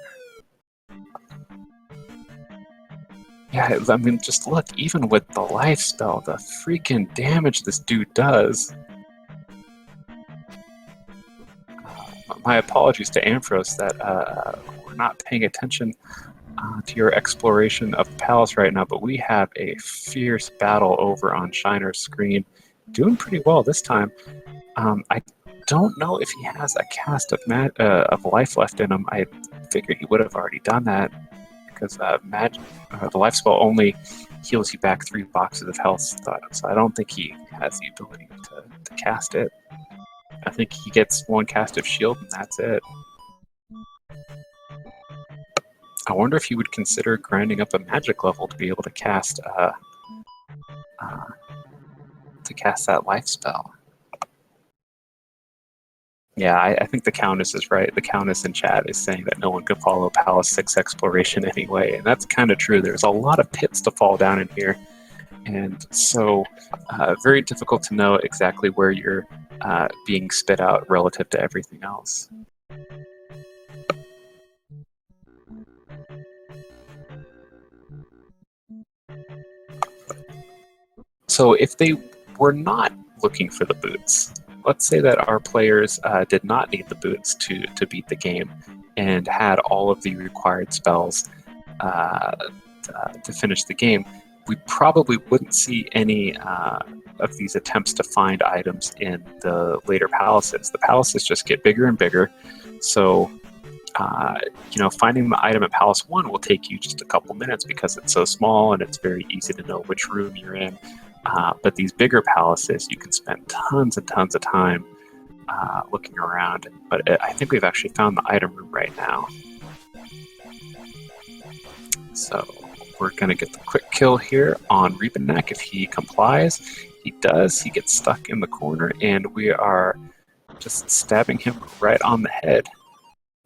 Yeah, I mean, just look, even with the life spell, the freaking damage this dude does. My apologies to Amphros that we're not paying attention to your exploration of the palace right now, but we have a fierce battle over on Shiner's screen. Doing pretty well this time. I don't know if he has a cast of life left in him. I figured he would have already done that, because the life spell only heals you back 3 boxes of health, so I don't think he has the ability to cast it. I think he gets 1 cast of shield, and that's it. I wonder if he would consider grinding up a magic level to be able to cast that life spell. Yeah, I think the Countess is right. The Countess in chat is saying that no one could follow Palace 6 exploration anyway, and that's kind of true. There's a lot of pits to fall down in here, and so very difficult to know exactly where you're being spit out relative to everything else. So if they were not looking for the boots, let's say that our players did not need the boots to beat the game and had all of the required spells to finish the game, we probably wouldn't see any of these attempts to find items in the later palaces. The palaces just get bigger and bigger, so finding the item at Palace 1 will take you just a couple minutes because it's so small and it's very easy to know which room you're in. But these bigger palaces, you can spend tons and tons of time looking around. But I think we've actually found the item room right now. So we're going to get the quick kill here on Reepenak if he complies. He does. He gets stuck in the corner, and we are just stabbing him right on the head.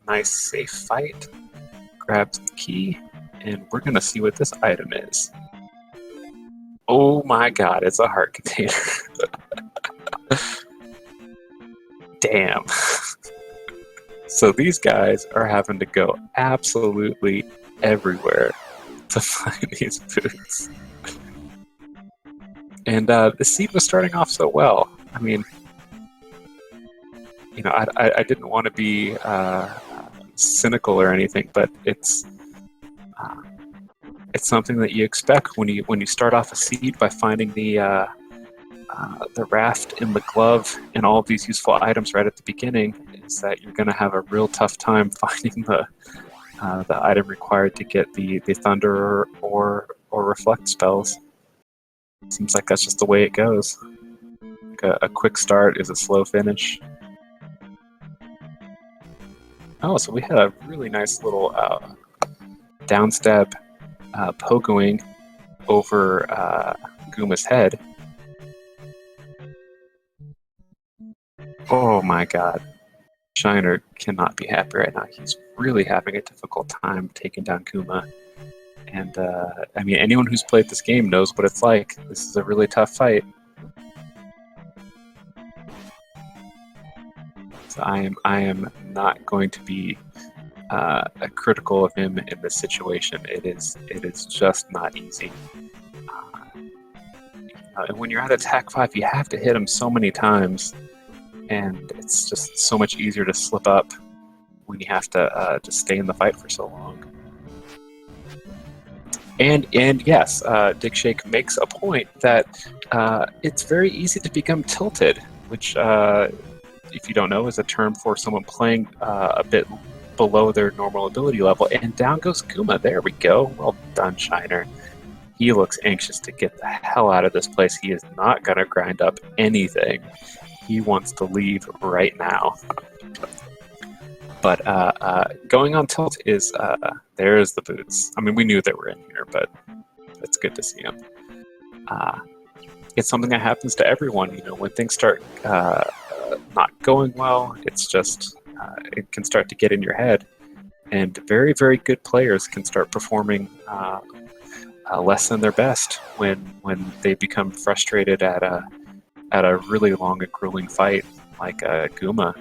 Nice, safe fight. Grabs the key, and we're going to see what this item is. Oh my god, it's a heart container. Damn. So these guys are having to go absolutely everywhere to find these boots. And the seed was starting off so well. I mean, I didn't want to be cynical or anything, but it's something that you expect when you start off a seed by finding the raft and the glove and all of these useful items right at the beginning, is that you're going to have a real tough time finding the item required to get the thunder or reflect spells. Seems like that's just the way it goes. Like a quick start is a slow finish. Oh, so we had a really nice little downstab pogoing over Guma's head. Oh my god. Shiner cannot be happy right now. He's really having a difficult time taking down Guma. And I mean, anyone who's played this game knows what it's like. This is a really tough fight. So I am not going to be critical of him in this situation. It is just not easy. And when you're at attack 5, you have to hit him so many times, and it's just so much easier to slip up when you have to just stay in the fight for so long. And yes, Dick Shake makes a point that it's very easy to become tilted, which, if you don't know, is a term for someone playing a bit below their normal ability level. And down goes Kuma. There we go. Well done, Shiner. He looks anxious to get the hell out of this place. He is not going to grind up anything. He wants to leave right now. But going on tilt is, there's the boots. I mean, we knew they were in here, but it's good to see them. It's something that happens to everyone, you know, when things start not going well. It's just, it can start to get in your head. And very, very good players can start performing less than their best when they become frustrated at a really long and grueling fight like Guma.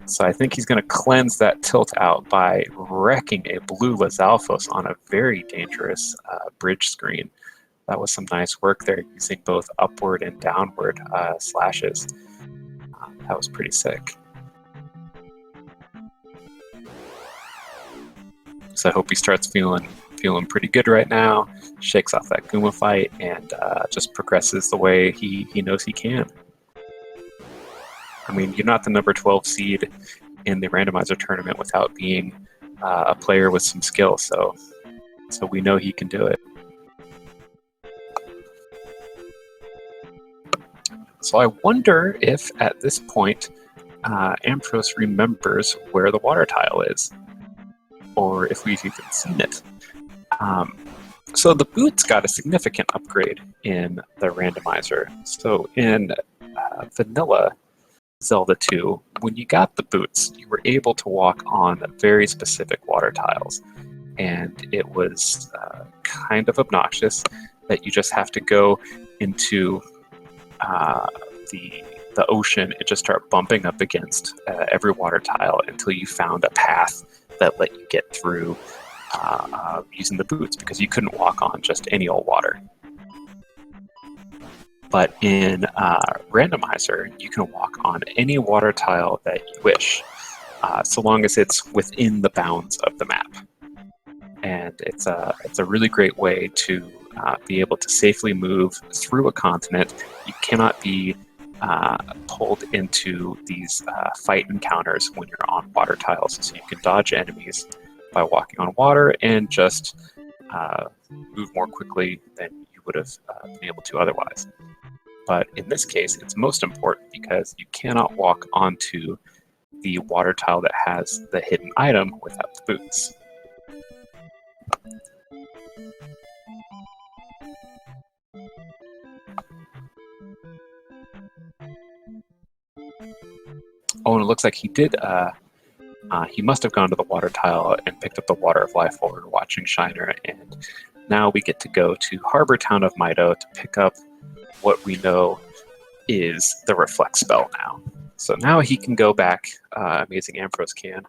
So I think he's going to cleanse that tilt out by wrecking a blue Lizalfos on a very dangerous bridge screen. That was some nice work there, using both upward and downward slashes. That was pretty sick. So I hope he starts feeling pretty good right now, shakes off that Guma fight, and just progresses the way he knows he can. I mean, you're not the number 12 seed in the randomizer tournament without being a player with some skill, so we know he can do it. So I wonder if at this point Ampharos remembers where the water tile is, or if we've even seen it. So the boots got a significant upgrade in the randomizer. So in vanilla Zelda 2, when you got the boots, you were able to walk on very specific water tiles. And it was kind of obnoxious that you just have to go into the ocean and just start bumping up against every water tile until you found a path that let you get through using the boots, because you couldn't walk on just any old water. But in Randomizer, you can walk on any water tile that you wish, so long as it's within the bounds of the map. And it's a really great way to be able to safely move through a continent. You cannot be pulled into these fight encounters when you're on water tiles, so you can dodge enemies by walking on water and just move more quickly than you would have been able to otherwise. But in this case, it's most important because you cannot walk onto the water tile that has the hidden item without the boots. Oh, and it looks like he did. He must have gone to the water tile and picked up the Water of Life while we were watching Shiner, and now we get to go to Harbor Town of Mido to pick up what we know is the Reflect spell now. So now he can go back, AmazingAmpharos can,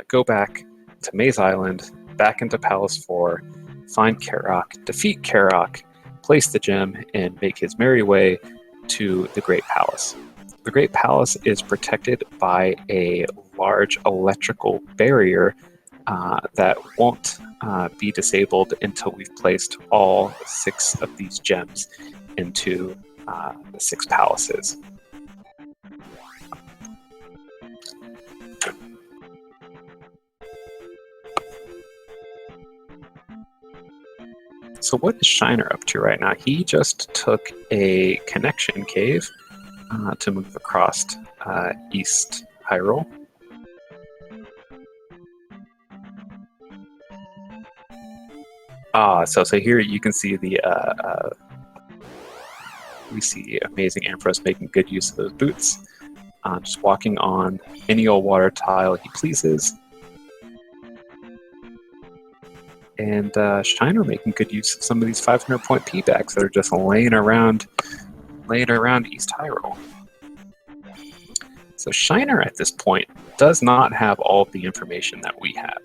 go back to Maze Island, back into Palace 4, find Karok, defeat Karok, place the gem, and make his merry way to the Great Palace. The Great Palace is protected by a large electrical barrier that won't be disabled until we've placed all 6 of these gems into the 6 palaces. So what is Shiner up to right now? He just took a connection cave to move across East Hyrule. So here you can see the we see AmazingAmpharos making good use of those boots, just walking on any old water tile he pleases, and Shiner making good use of some of these 500-point P-backs that are just laying around East Hyrule. So Shiner at this point does not have all of the information that we have.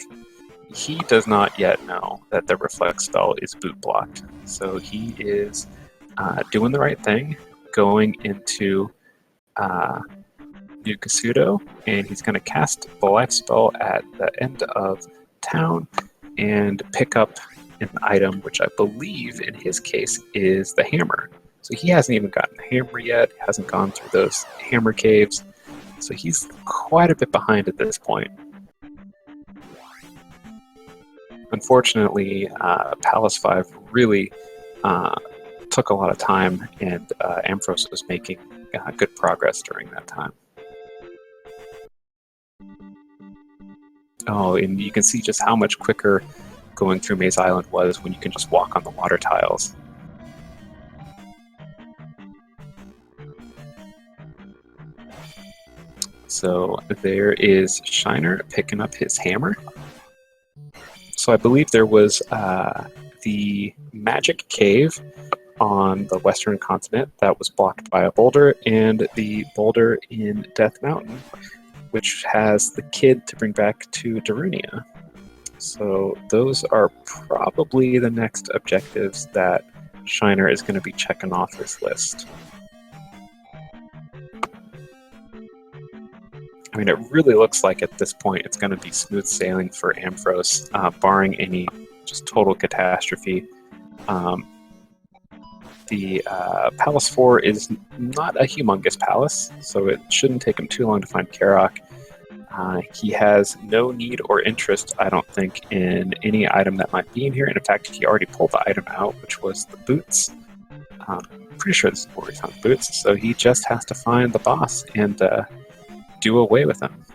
he does not yet know that the reflect spell is boot blocked. So he is doing the right thing, going into New Kasuto, and he's going to cast the life spell at the end of town and pick up an item, which I believe in his case is the hammer. So he hasn't even gotten the hammer yet, hasn't gone through those hammer caves, so he's quite a bit behind at this point. Unfortunately, Palace 5 really took a lot of time, and Ampharos was making good progress during that time. Oh, and you can see just how much quicker going through Maze Island was when you can just walk on the water tiles. So there is Shiner picking up his hammer. So I believe there was the magic cave on the western continent that was blocked by a boulder, and the boulder in Death Mountain, which has the kid to bring back to Darunia. So those are probably the next objectives that Shiner is going to be checking off his list. I mean, it really looks like at this point it's going to be smooth sailing for Ampharos, barring any just total catastrophe. The Palace 4 is not a humongous palace, so it shouldn't take him too long to find Karok. He has no need or interest, I don't think, in any item that might be in here. And in fact, he already pulled the item out, which was the boots. I'm pretty sure this is where he found boots, so he just has to find the boss and do away with him.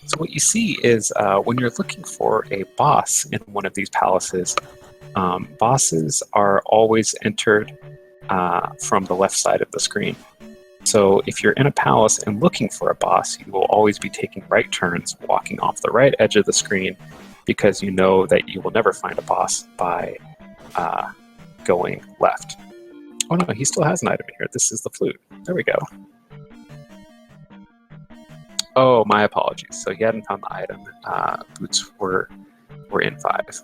So what you see is when you're looking for a boss in one of these palaces, bosses are always entered from the left side of the screen. So if you're in a palace and looking for a boss, you will always be taking right turns, walking off the right edge of the screen, because you know that you will never find a boss by going left. Oh no, he still has an item here. This is the flute. There we go. Oh, my apologies. So he hadn't found the item. Boots were in 5.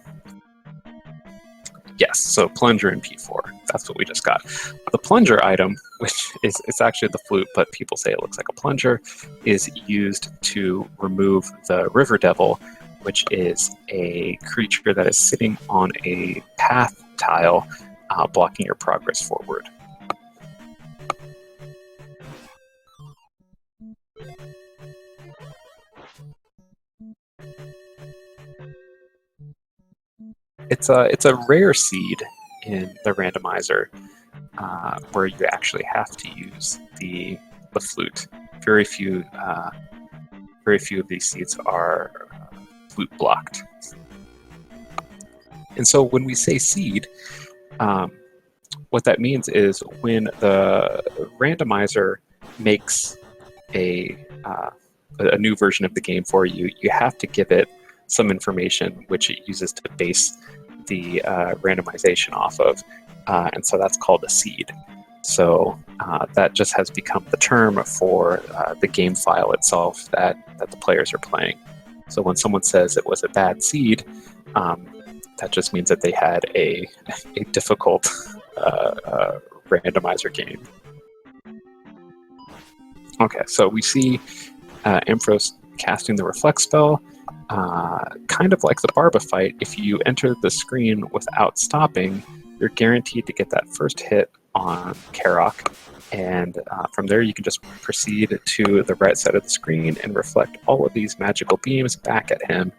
Yes, so plunger in P4. That's what we just got. The plunger item, which is it's actually the flute, but people say it looks like a plunger, is used to remove the river devil, which is a creature that is sitting on a path tile, blocking your progress forward. It's a rare seed in the randomizer where you actually have to use the flute. Very few of these seeds are flute blocked. And so when we say seed, what that means is when the randomizer makes a new version of the game for you, you have to give it some information which it uses to base the randomization off of, and so that's called a seed. So that just has become the term for the game file itself that the players are playing. So when someone says it was a bad seed, that just means that they had a difficult randomizer game. Okay, so we see Ampharos casting the reflect spell. Kind of like the Barba fight, if you enter the screen without stopping, you're guaranteed to get that first hit on Karok, and from there you can just proceed to the right side of the screen and reflect all of these magical beams back at him.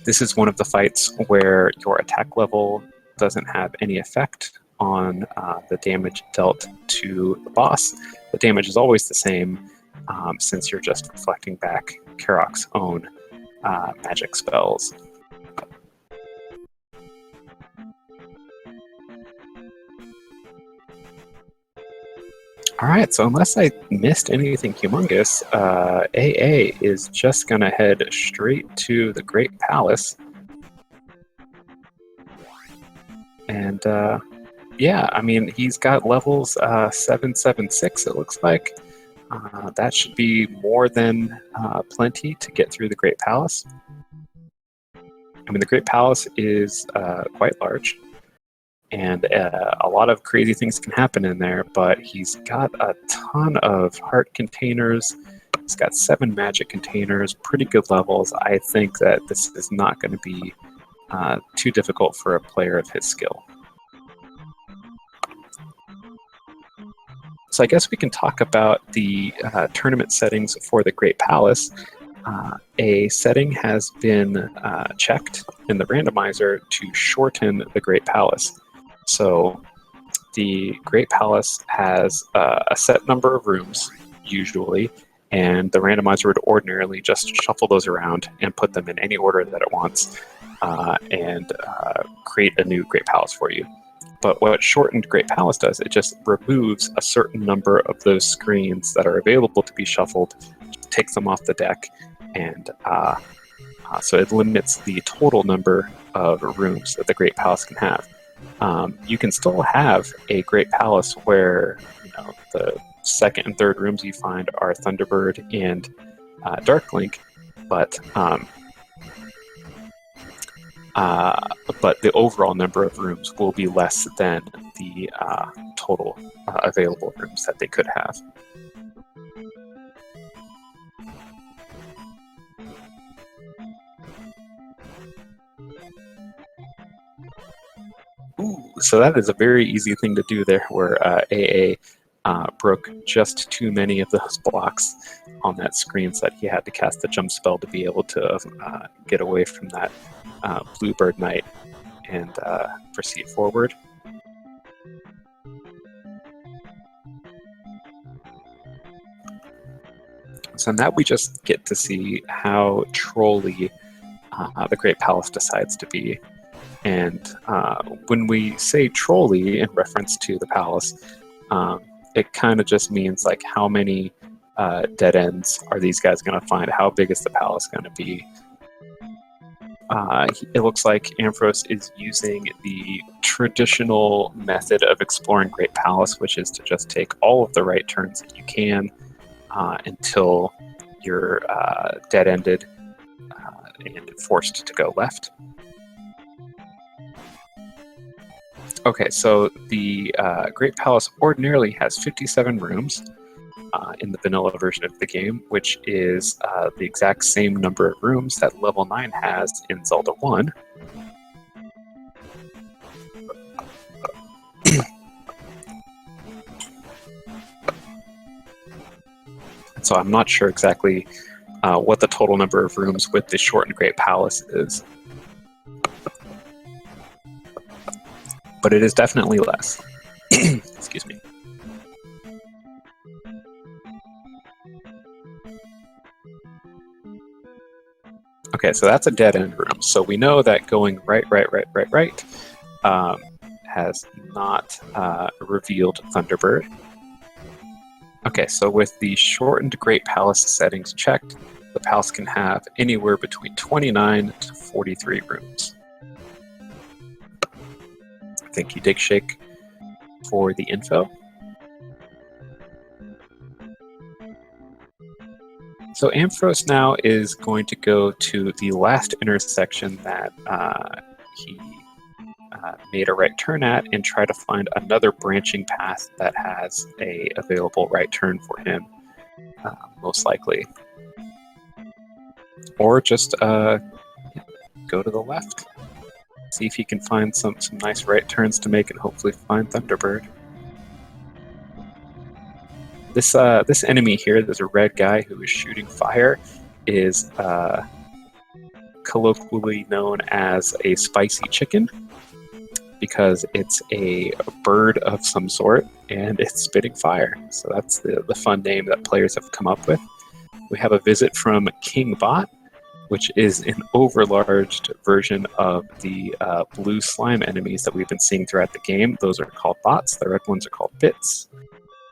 This is one of the fights where your attack level doesn't have any effect on the damage dealt to the boss. The damage is always the same, since you're just reflecting back Karok's own magic spells. Alright, so unless I missed anything humongous, AA is just going to head straight to the Great Palace. And Yeah, I mean, he's got levels 776, it looks like. That should be more than plenty to get through the Great Palace. I mean, the Great Palace is quite large, and a lot of crazy things can happen in there, but he's got a ton of heart containers. He's got 7 magic containers, pretty good levels. I think that this is not going to be too difficult for a player of his skill. So I guess we can talk about the tournament settings for the Great Palace. A setting has been checked in the randomizer to shorten the Great Palace. So the Great Palace has a set number of rooms, usually, and the randomizer would ordinarily just shuffle those around and put them in any order that it wants and create a new Great Palace for you. But what shortened Great Palace does, it just removes a certain number of those screens that are available to be shuffled, takes them off the deck, and so it limits the total number of rooms that the Great Palace can have. You can still have a Great Palace where the second and third rooms you find are Thunderbird and Darklink, but the overall number of rooms will be less than the total available rooms that they could have. Ooh, so that is a very easy thing to do there, where AA broke just too many of those blocks on that screen, so that he had to cast the jump spell to be able to get away from that Bluebird Knight and proceed forward. So now we just get to see how trolly the Great Palace decides to be. And when we say trolly in reference to the palace, it kind of just means like how many dead ends are these guys going to find? How big is the palace going to be? It looks like Ampharos is using the traditional method of exploring Great Palace, which is to just take all of the right turns that you can until you're dead-ended and forced to go left. Okay, so the Great Palace ordinarily has 57 rooms in the vanilla version of the game, which is the exact same number of rooms that Level 9 has in Zelda 1. So I'm not sure exactly what the total number of rooms with the shortened Great Palace is. But it is definitely less. Excuse me. Okay, so that's a dead-end room. So we know that going right has not revealed Thunderbird. Okay, so with the shortened Great Palace settings checked, the palace can have anywhere between 29 to 43 rooms. Thank you, Dig Shake, for the info. So Ampharos now is going to go to the last intersection that he made a right turn at and try to find another branching path that has a available right turn for him, most likely. Or just go to the left. See if he can find some nice right turns to make and hopefully find Thunderbird. This enemy here, there's a red guy who is shooting fire, is colloquially known as a spicy chicken because it's a bird of some sort and it's spitting fire. So that's the fun name that players have come up with. We have a visit from King Bot, which is an overlarged version of the blue slime enemies that we've been seeing throughout the game. Those are called bots. The red ones are called bits.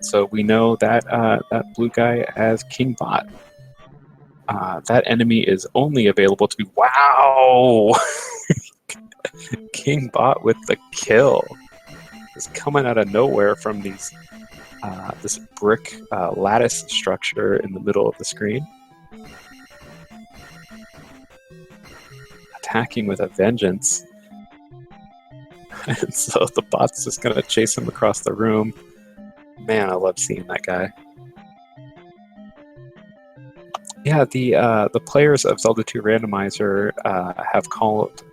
So we know that that blue guy as King Bot. That enemy is only available to be... Wow! King Bot with the kill. is coming out of nowhere from these this brick lattice structure in the middle of the screen. Attacking with a vengeance. And so the bot's just going to chase him across the room. Man, I love seeing that guy. Yeah, the players of Zelda 2 Randomizer have called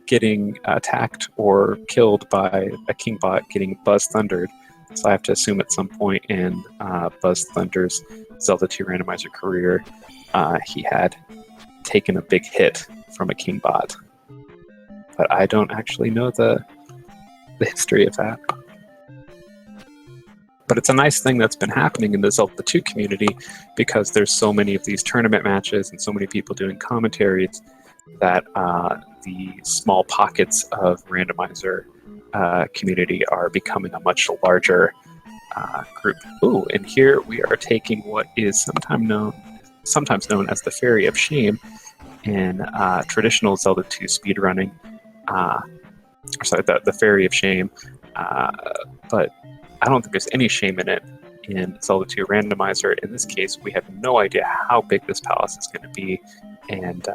getting attacked or killed by a King bot getting Buzz Thundered. So I have to assume at some point in Buzz Thunder's Zelda 2 Randomizer career, he had taken a big hit from a King bot. But I don't actually know the history of that. But it's a nice thing that's been happening in the Zelda 2 community because there's so many of these tournament matches and so many people doing commentaries that the small pockets of randomizer community are becoming a much larger group. Ooh, and here we are taking what is sometimes known as the Fairy of Shame in traditional Zelda 2 speedrunning. Sorry, the Fairy of Shame. But I don't think there's any shame in it in Zelda 2 Randomizer. In this case, we have no idea how big this palace is going to be, and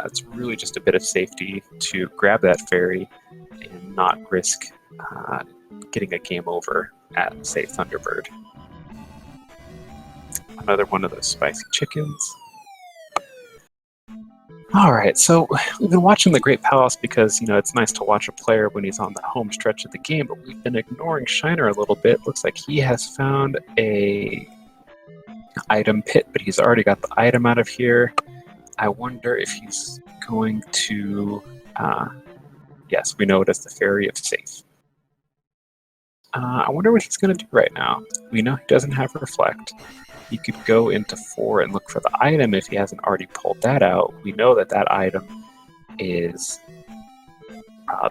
it's really just a bit of safety to grab that fairy and not risk getting a game over at, say, Thunderbird. Another one of those spicy chickens. All right, so we've been watching the Great Palace because, it's nice to watch a player when he's on the home stretch of the game, but we've been ignoring Shiner a little bit. Looks like he has found a item pit, but he's already got the item out of here. I wonder if he's going to... yes, we know it as the Fairy of Safe. I wonder what he's going to do right now. We know he doesn't have Reflect. He could go into 4 and look for the item if he hasn't already pulled that out. We know that that item is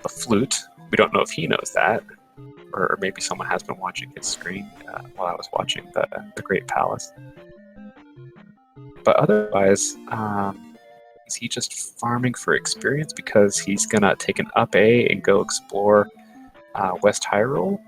the flute. We don't know if he knows that, or maybe someone has been watching his screen while I was watching the Great Palace. But otherwise, is he just farming for experience because he's going to take an up A and go explore West Hyrule?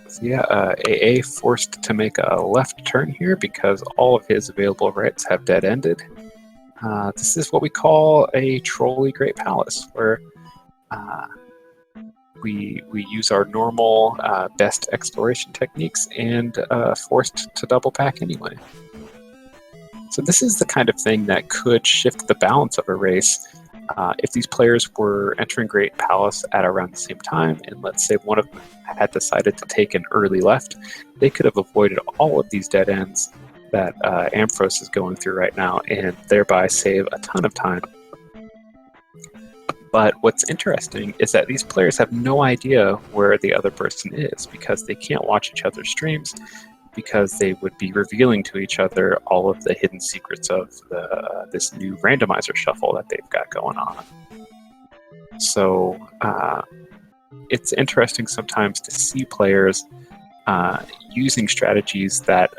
So yeah, AA forced to make a left turn here because all of his available rights have dead-ended. This is what we call a trolley Great Palace, where we use our normal best exploration techniques and forced to double pack anyway. So this is the kind of thing that could shift the balance of a race. If these players were entering Great Palace at around the same time, and let's say one of them had decided to take an early left, they could have avoided all of these dead ends that Ampharos is going through right now, and thereby save a ton of time. But what's interesting is that these players have no idea where the other person is because they can't watch each other's streams, because they would be revealing to each other all of the hidden secrets of this new randomizer shuffle that they've got going on. So it's interesting sometimes to see players using strategies that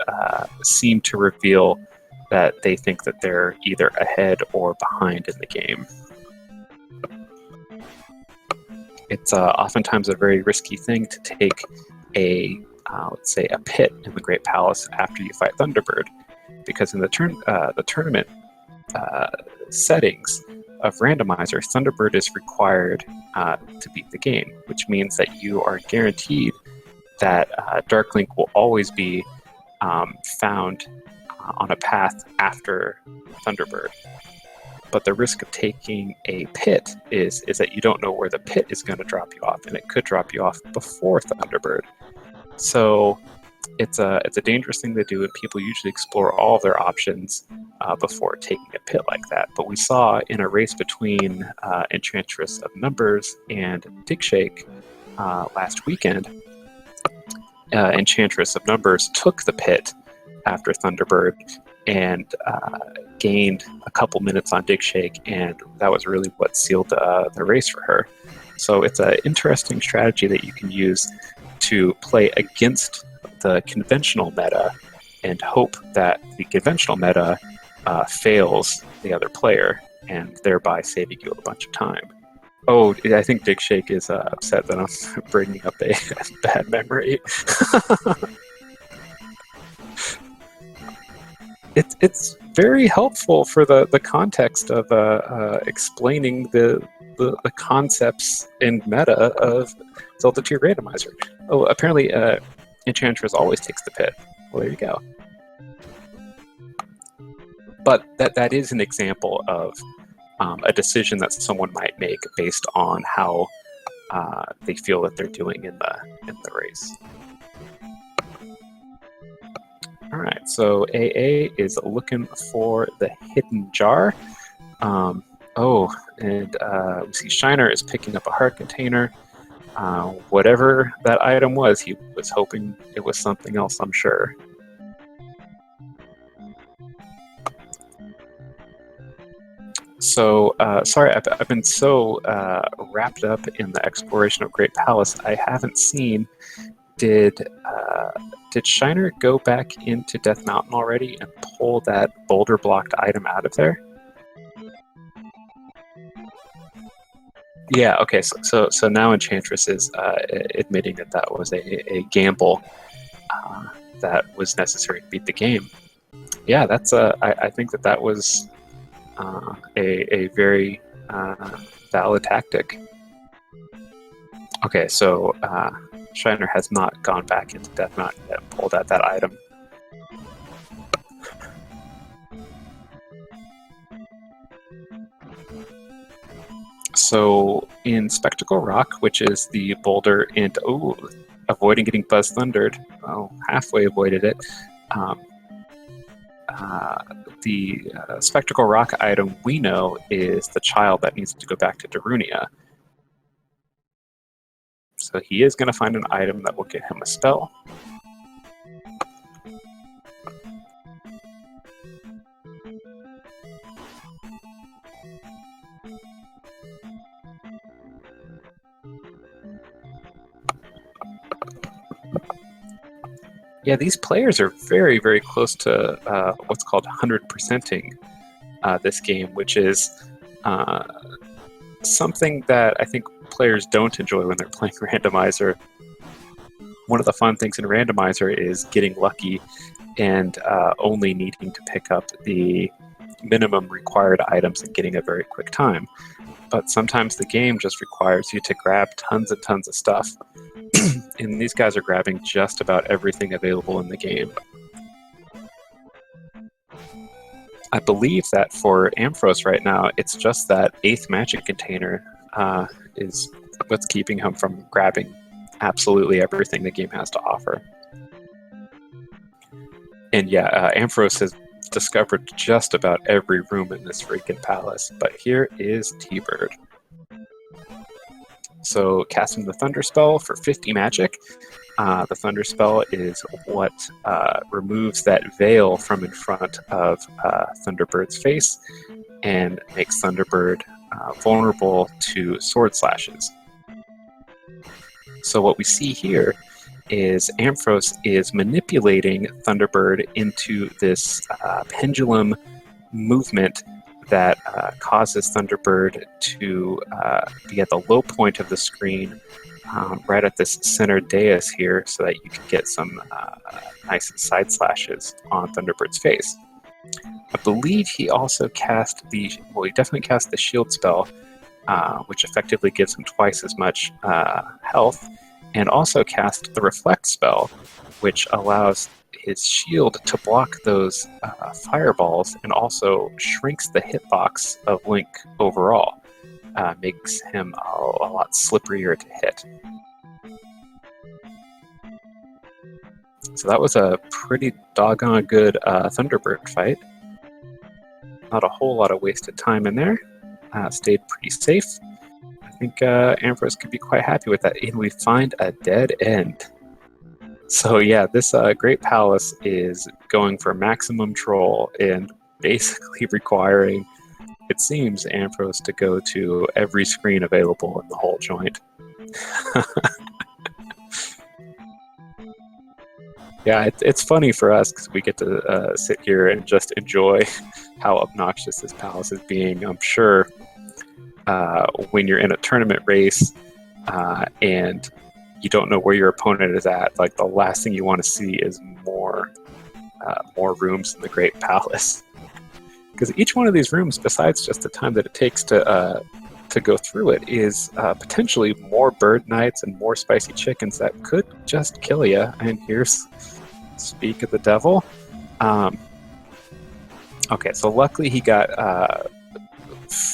seem to reveal that they think that they're either ahead or behind in the game. It's oftentimes a very risky thing to take let's say a pit in the Great Palace after you fight Thunderbird, because in the tournament settings of Randomizer, Thunderbird is required to beat the game, which means that you are guaranteed that Dark Link will always be found on a path after Thunderbird. But the risk of taking a pit is that you don't know where the pit is going to drop you off, and it could drop you off before Thunderbird. So it's a dangerous thing to do, and people usually explore all of their options before taking a pit like that. But we saw in a race between Enchantress of Numbers and Digshake last weekend, Enchantress of Numbers took the pit after Thunderbird and gained a couple minutes on Digshake, and that was really what sealed the race for her. So it's an interesting strategy that you can use to play against the conventional meta and hope that the conventional meta fails the other player, and thereby saving you a bunch of time. Oh, I think Dick Shake is upset that I'm bringing up a bad memory. It's very helpful for the context of explaining the concepts and meta of Zelda 2 Randomizer. Oh, apparently Enchantress always takes the pit. Well, there you go. But that is an example of a decision that someone might make based on how they feel that they're doing in the race. All right, so AA is looking for the hidden jar. We see Shiner is picking up a heart container. Whatever that item was, he was hoping it was something else, I'm sure. So, sorry, I've been so wrapped up in the exploration of Great Palace, I haven't seen. Did Shiner go back into Death Mountain already and pull that boulder-blocked item out of there? Yeah, okay, so now Enchantress is admitting that that was a gamble that was necessary to beat the game. Yeah, that's I think that was a very valid tactic. Okay, so Shiner has not gone back into Death Mountain yet and pulled out that item. So in Spectacle Rock, which is the boulder, and avoiding getting Buzz Thundered, well, halfway avoided it. The Spectacle Rock item we know is the child that needs to go back to Darunia. So he is going to find an item that will get him a spell. Yeah, these players are very, very close to what's called 100%ing this game, which is something that I think players don't enjoy when they're playing Randomizer. One of the fun things in Randomizer is getting lucky and only needing to pick up the minimum required items and getting a very quick time. But sometimes the game just requires you to grab tons and tons of stuff. And these guys are grabbing just about everything available in the game. I believe that for Ampharos right now, it's just that 8th magic container is what's keeping him from grabbing absolutely everything the game has to offer. And yeah, Ampharos has discovered just about every room in this freaking palace, but here is T-Bird. So casting the Thunder Spell for 50 magic. The Thunder Spell is what removes that veil from in front of Thunderbird's face and makes Thunderbird vulnerable to sword slashes. So what we see here is Ampharos is manipulating Thunderbird into this pendulum movement that causes Thunderbird to be at the low point of the screen, right at this center dais here, so that you can get some nice side slashes on Thunderbird's face. I believe he also cast he definitely cast the shield spell, which effectively gives him twice as much health, and also cast the reflect spell, which allows his shield to block those fireballs and also shrinks the hitbox of Link overall. Makes him a lot slipperier to hit. So that was a pretty doggone good Thunderbird fight. Not a whole lot of wasted time in there. Stayed pretty safe. I think Ampharos could be quite happy with that. And we find a dead end. So yeah, this Great Palace is going for maximum troll and basically requiring it seems, Amphros to go to every screen available in the whole joint. Yeah, it's funny for us because we get to sit here and just enjoy how obnoxious this palace is being. I'm sure when you're in a tournament race and you don't know where your opponent is at, like the last thing you want to see is more rooms in the Great Palace. Because each one of these rooms, besides just the time that it takes to go through it, is potentially more bird nights and more spicy chickens that could just kill you. And here's speak of the devil. Okay, so luckily he got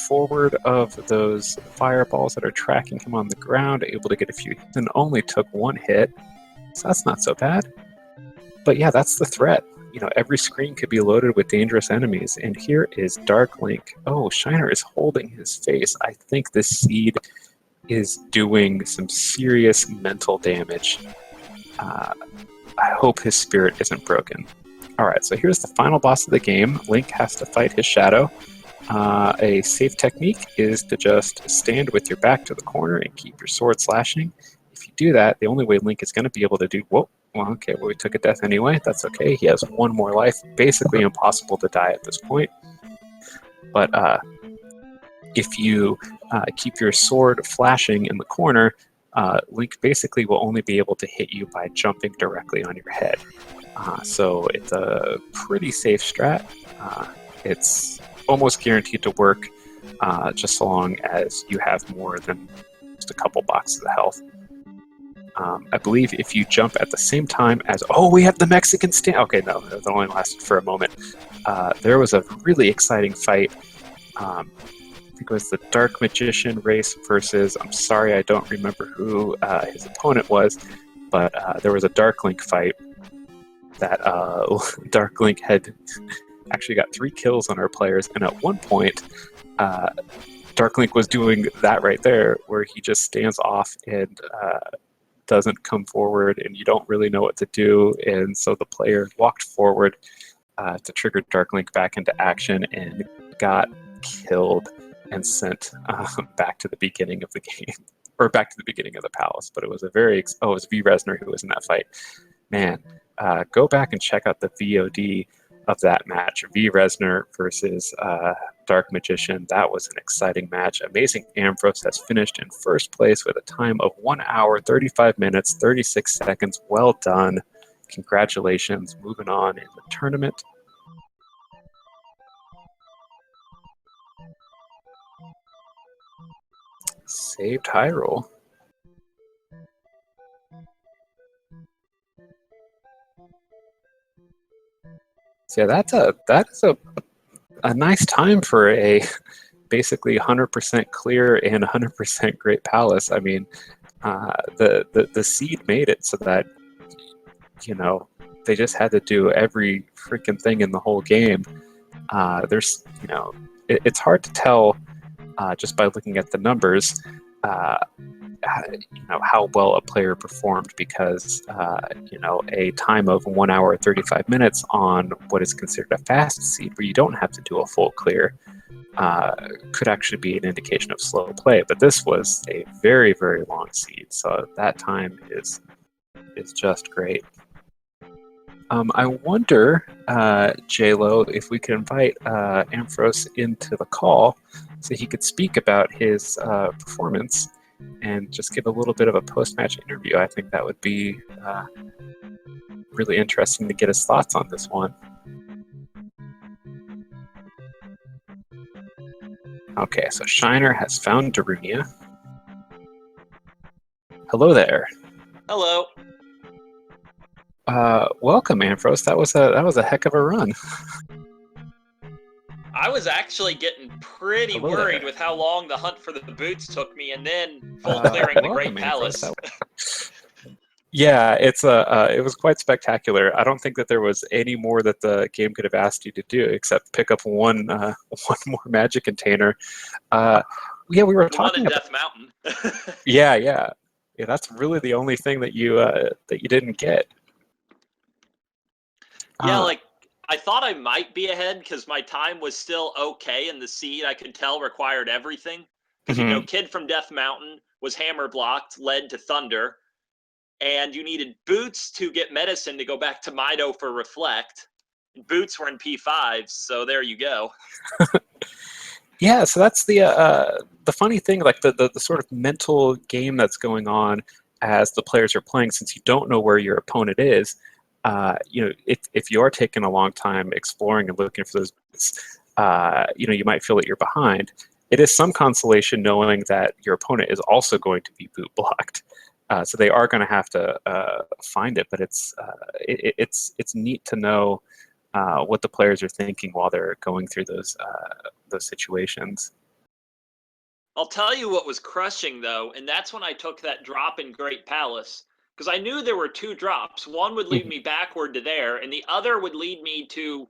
forward of those fireballs that are tracking him on the ground, able to get a few hits, and only took one hit. So that's not so bad. But yeah, that's the threat. You know, every screen could be loaded with dangerous enemies. And here is Dark Link. Oh, Shiner is holding his face. I think this seed is doing some serious mental damage. I hope his spirit isn't broken. All right, so here's the final boss of the game. Link has to fight his shadow. A safe technique is to just stand with your back to the corner and keep your sword slashing. If you do that, the only way Link is going to be able to do... Whoa, well, okay, well, we took a death anyway. That's okay. He has one more life. Basically impossible to die at this point. But if you keep your sword flashing in the corner, Link basically will only be able to hit you by jumping directly on your head. So it's a pretty safe strat. It's almost guaranteed to work just so long as you have more than just a couple boxes of health. I believe if you jump at the same time as... Oh, we have the Mexican stand... Okay, no, that only lasted for a moment. There was a really exciting fight. I think it was the Dark Magician race versus... I'm sorry, I don't remember who his opponent was, but there was a Dark Link fight that Dark Link had actually got 3 kills on our players, and at one point, Dark Link was doing that right there, where he just stands off and doesn't come forward, and you don't really know what to do, and so the player walked forward to trigger Dark Link back into action and got killed and sent back to the beginning of the game, or back to the beginning of the palace. But it was a very... Oh, it was V. Resner who was in that fight. Man, go back and check out the VOD of that match. V. Resner versus Dark Magician. That was an exciting match. AmazingAmpharos has finished in first place with a time of 1 hour, 35 minutes, 36 seconds. Well done. Congratulations. Moving on in the tournament. Saved high roll. So yeah, that is a nice time for a basically 100% clear and 100% Great Palace. I mean, the seed made it so that, you know, they just had to do every freaking thing in the whole game. There's, you know, it's hard to tell just by looking at the numbers, you know, how well a player performed, because you know, a time of 1 hour 35 minutes on what is considered a fast seed, where you don't have to do a full clear, could actually be an indication of slow play. But this was a very, very long seed, so that time is just great. I wonder, J-Lo, if we could invite Ampharos into the call so he could speak about his performance and just give a little bit of a post-match interview. I think that would be really interesting to get his thoughts on this one. Okay, so Shiner has found Darunia. Hello there. Hello. Welcome, Ampharos. That was a heck of a run. I was actually getting pretty worried with how long the hunt for the boots took me, and then full clearing the Great Palace. Yeah, it was quite spectacular. I don't think that there was any more that the game could have asked you to do except pick up one more magic container. Yeah, we were talking about Death Mountain. yeah. That's really the only thing that you didn't get. Yeah, like I thought I might be ahead because my time was still okay, and the seed I could tell required everything. Because, Mhm. Kid from Death Mountain was hammer blocked, led to Thunder, and you needed Boots to get medicine to go back to Mido for Reflect. Boots were in P5, so there you go. Yeah, so that's the funny thing, like the sort of mental game that's going on as the players are playing, since you don't know where your opponent is. If you are taking a long time exploring and looking for those bits, you might feel that you're behind. It is some consolation knowing that your opponent is also going to be boot blocked, so they are going to have to find it. But it's neat to know what the players are thinking while they're going through those situations. I'll tell you what was crushing, though, and that's when I took that drop in Great Palace. Because I knew there were two drops. One would lead Mhm. me backward to there, and the other would lead me to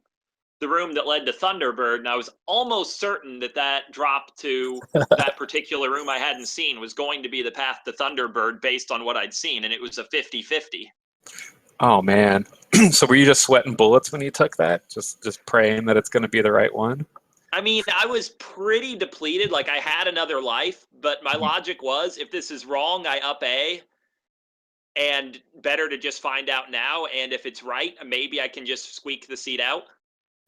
the room that led to Thunderbird, and I was almost certain that that drop to that particular room I hadn't seen was going to be the path to Thunderbird based on what I'd seen, and it was a 50-50. Oh man. So were you just sweating bullets when you took that? Just praying that it's going to be the right one? I mean, I was pretty depleted, like I had another life, but my Mhm. logic was if this is wrong, I up A, and better to just find out now, and if it's right, maybe I can just squeak the seat out.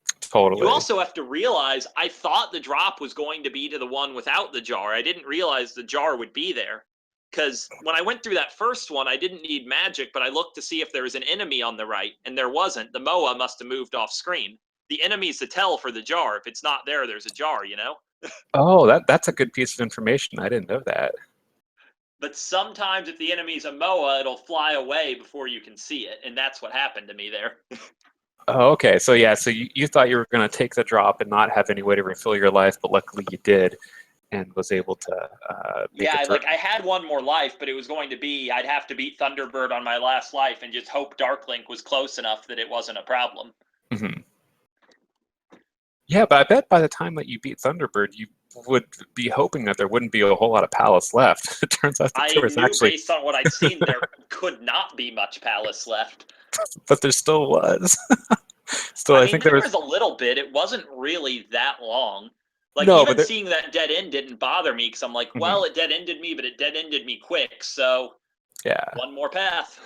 You Totally. also have to realize I thought the drop was going to be to the one without the jar. I didn't realize the jar would be there. Because when I went through that first one, I didn't need magic, but I looked to see if there was an enemy on the right, and there wasn't. The Moa must have moved off screen. The enemy's the tell for the jar. If it's not there, there's a jar. Oh, that's a good piece of information. I didn't know that. But sometimes if the enemy's a Moa, it'll fly away before you can see it, and that's what happened to me there. Oh, okay. So yeah, so you thought you were going to take the drop and not have any way to refill your life, but luckily you did and was able to make it Yeah, through. like I had one more life, but it was going to be I'd have to beat Thunderbird on my last life and just hope Darklink was close enough that it wasn't a problem. Mhm. Yeah, but I bet by the time that you beat Thunderbird, you would be hoping that there wouldn't be a whole lot of palace left. It turns out that I there was knew actually, based on what I'd seen there could not be much palace left. but there still was. Still, I I mean, think there there was was a little bit. It wasn't really that long. Like no, but even there. seeing that dead end didn't bother me because I'm like, Mhm. well, it dead ended me, but it dead ended me quick, so Yeah. one more path.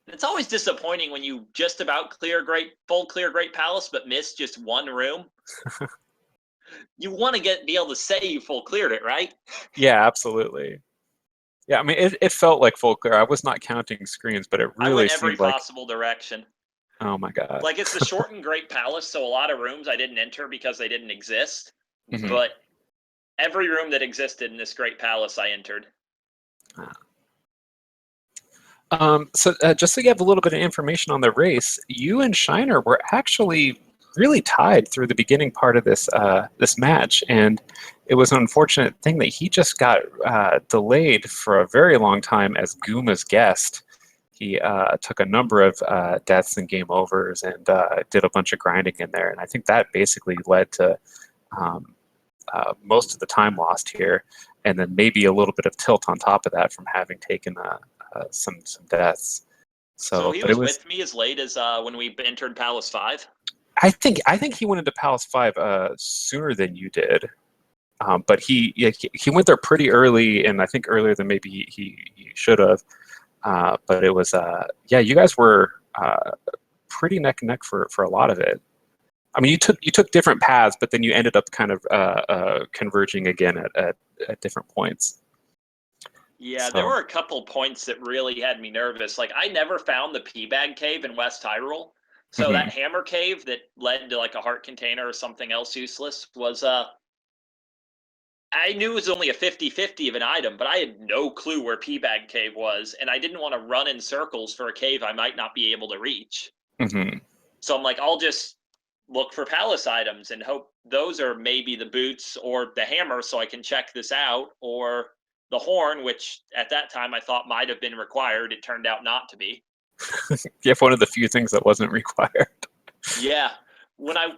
It's always disappointing when you just about full clear Great Palace, but miss just one room. You want to be able to say you full cleared it, right? Yeah, absolutely. Yeah, I mean, it felt like full clear. I was not counting screens, but it I really went every seemed like, possible direction. oh my god. Like it's the shortened Great Palace, so a lot of rooms I didn't enter because they didn't exist. Mhm. But every room that existed in this Great Palace I entered. So just so you have a little bit of information on the race, you and Shiner were actually really tied through the beginning part of this match, and it was an unfortunate thing that he just got delayed for a very long time as Guma's guest. He took a number of deaths and game overs and did a bunch of grinding in there, and I think that basically led to um, most of the time lost here, and then maybe a little bit of tilt on top of that from having taken some deaths. So So, he but it was was. with me as late as when we entered Palace 5. I think he went into Palace 5 sooner than you did, but he went there pretty early, and I think earlier than maybe he should have. But it was yeah, you guys were pretty neck and neck for a lot of it. I mean, you took different paths, but then you ended up kind of converging again at different points. Yeah, there So. were a couple points that really had me nervous. Like I never found the P bag cave in West Hyrule. So that Mhm. hammer cave that led to like a heart container or something else useless was I knew it was only a 50-50 of an item, but I had no clue where P bag cave was, and I didn't want to run in circles for a cave I might not be able to reach. Mhm. So I'm like, I'll just look for palace items and hope those are maybe the boots or the hammer so I can check this out, or the horn, which at that time I thought might have been required. It turned out not to be. You have one of the few things that wasn't required. Yeah.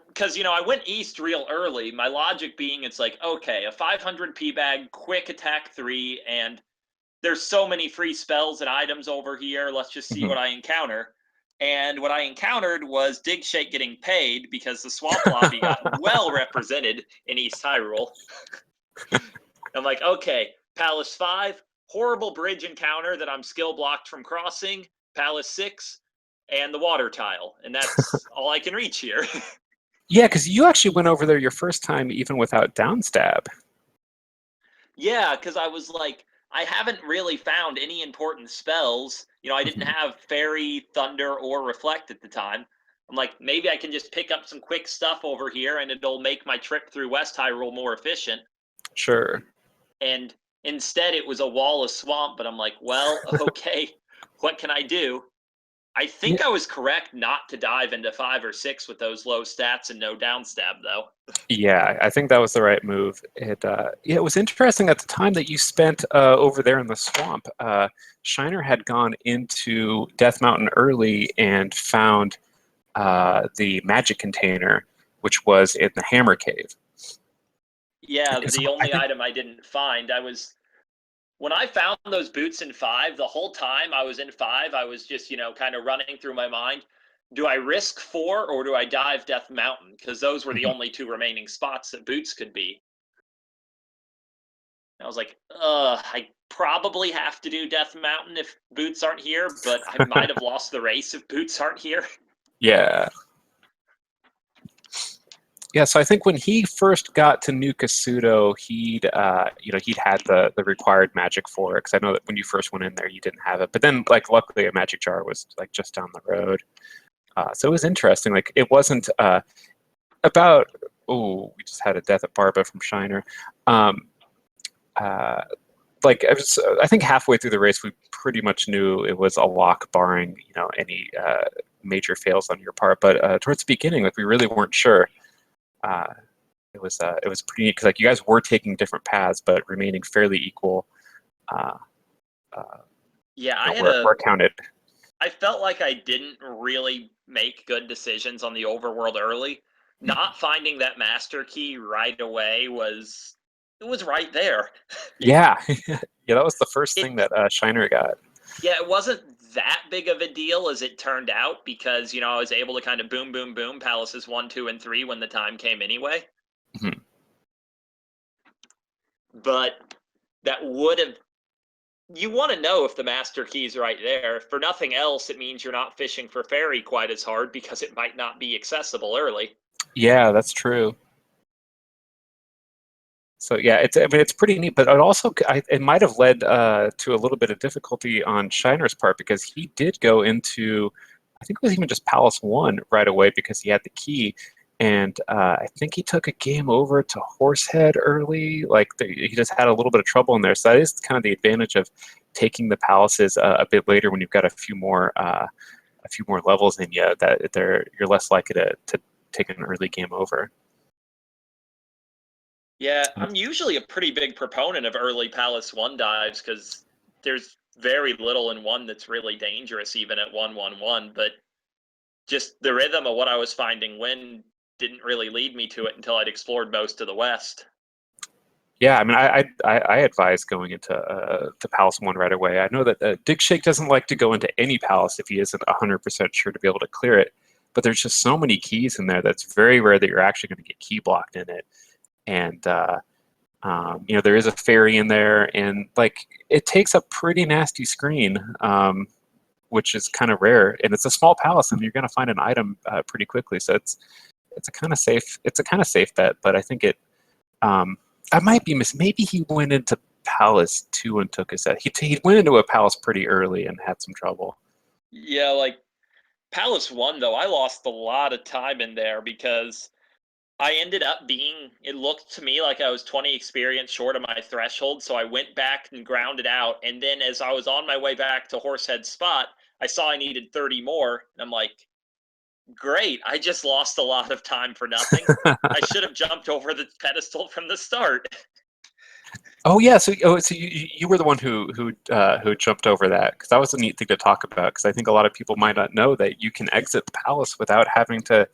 Because, I went east real early, my logic being it's like, okay, a 500 P bag, quick attack 3, and there's so many free spells and items over here. Let's just see Mhm. what I encounter. And what I encountered was Dig Shake getting paid because the swamp lobby got well represented in East Hyrule. I'm like, okay, Palace 5, horrible bridge encounter that I'm skill blocked from crossing. Palace 6, and the water tile. And that's all I can reach here. Yeah, because you actually went over there your first time even without downstab. Yeah, because I was like, I haven't really found any important spells. I didn't have Fairy, Thunder, or Reflect at the time. I'm like, maybe I can just pick up some quick stuff over here and it'll make my trip through West Hyrule more efficient. Sure. And instead, it was a wall of swamp, but I'm like, well, okay, what can I do? I think I was correct not to dive into 5 or 6 with those low stats and no downstab, though. Yeah, I think that was the right move. It was interesting at the time that you spent over there in the swamp. Shiner had gone into Death Mountain early and found the magic container, which was in the Hammer Cave. Yeah, And the so only item I didn't find, when I found those boots in 5, the whole time I was in 5, I was just, kind of running through my mind. Do I risk 4 or do I dive Death Mountain? Because those were the only 2 remaining spots that boots could be. And I was like, I probably have to do Death Mountain if boots aren't here, but I might have lost the race if boots aren't here. Yeah. Yeah, so I think when he first got to New Kasuto, he'd had the required magic for it, because I know that when you first went in there, you didn't have it. But then, like, luckily, a magic jar was like just down the road. So it was interesting. Like, it wasn't about. Oh, we just had a death at Barba from Shiner. Like, I think halfway through the race, we pretty much knew it was a lock, barring any major fails on your part. But towards the beginning, like, we really weren't sure. It was pretty neat because, like, you guys were taking different paths but remaining fairly equal. Yeah, Where counted. I felt like I didn't really make good decisions on the overworld early. Not finding that master key right away was right there. Yeah, yeah, that was the first thing that Shiner got. Yeah, it wasn't that big of a deal as it turned out because I was able to kind of boom, boom, boom palaces 1, 2, and 3 when the time came anyway. Mm-hmm. But that would have. You want to know if the master key is right there. For nothing else, it means you're not fishing for fairy quite as hard because it might not be accessible early. Yeah, that's true. So yeah, it's pretty neat, but it might have led to a little bit of difficulty on Shiner's part because he did go into, I think it was even just Palace 1 right away because he had the key, and I think he took a game over to Horsehead early. Like, he just had a little bit of trouble in there. So that is kind of the advantage of taking the palaces a bit later when you've got a few more levels in you, that you're less likely to take an early game over. Yeah, I'm usually a pretty big proponent of early Palace 1 dives because there's very little in 1 that's really dangerous, even at 1-1-1. But just the rhythm of what I was finding when didn't really lead me to it until I'd explored most of the West. Yeah, I mean, I advise going into to Palace 1 right away. I know that Dick Shake doesn't like to go into any palace if he isn't 100% sure to be able to clear it. But there's just so many keys in there that's very rare that you're actually going to get key blocked in it. And there is a fairy in there, and like, it takes a pretty nasty screen, which is kind of rare. And it's a small palace, and you're going to find an item pretty quickly. So it's a kind of safe bet. But I think it. I might be maybe he went into Palace 2 and took his set. He went into a palace pretty early and had some trouble. Yeah, like Palace 1, though, I lost a lot of time in there because I ended up it looked to me like I was 20 experience short of my threshold, so I went back and grounded out. And then as I was on my way back to Horsehead Spot, I saw I needed 30 more. And I'm like, great, I just lost a lot of time for nothing. I should have jumped over the pedestal from the start. Oh yeah, so you were the one who jumped over that, because that was a neat thing to talk about. Because I think a lot of people might not know that you can exit the palace without having to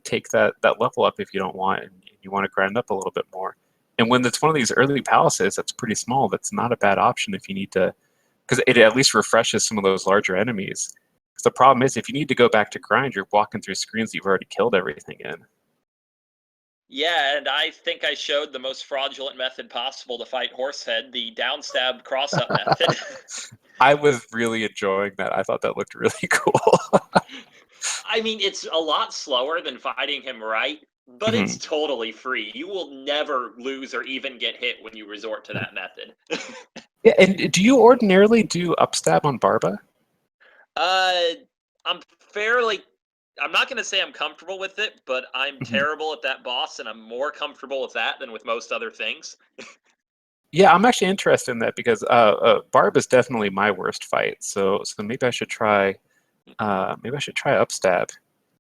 take that level up if you don't want, and you want to grind up a little bit more. And when it's one of these early palaces that's pretty small, that's not a bad option if you need to, because it at least refreshes some of those larger enemies. Because the problem is, if you need to go back to grind, you're walking through screens you've already killed everything in. Yeah, and I think I showed the most fraudulent method possible to fight Horsehead, the downstab cross-up method. I was really enjoying that. I thought that looked really cool. I mean, it's a lot slower than fighting him right, but it's totally free. You will never lose or even get hit when you resort to that method. Yeah, and do you ordinarily do upstab on Barba? I'm fairly... I'm not going to say I'm comfortable with it, but I'm terrible at that boss, and I'm more comfortable with that than with most other things. Yeah, I'm actually interested in that because Barb is definitely my worst fight. So maybe I should try upstab.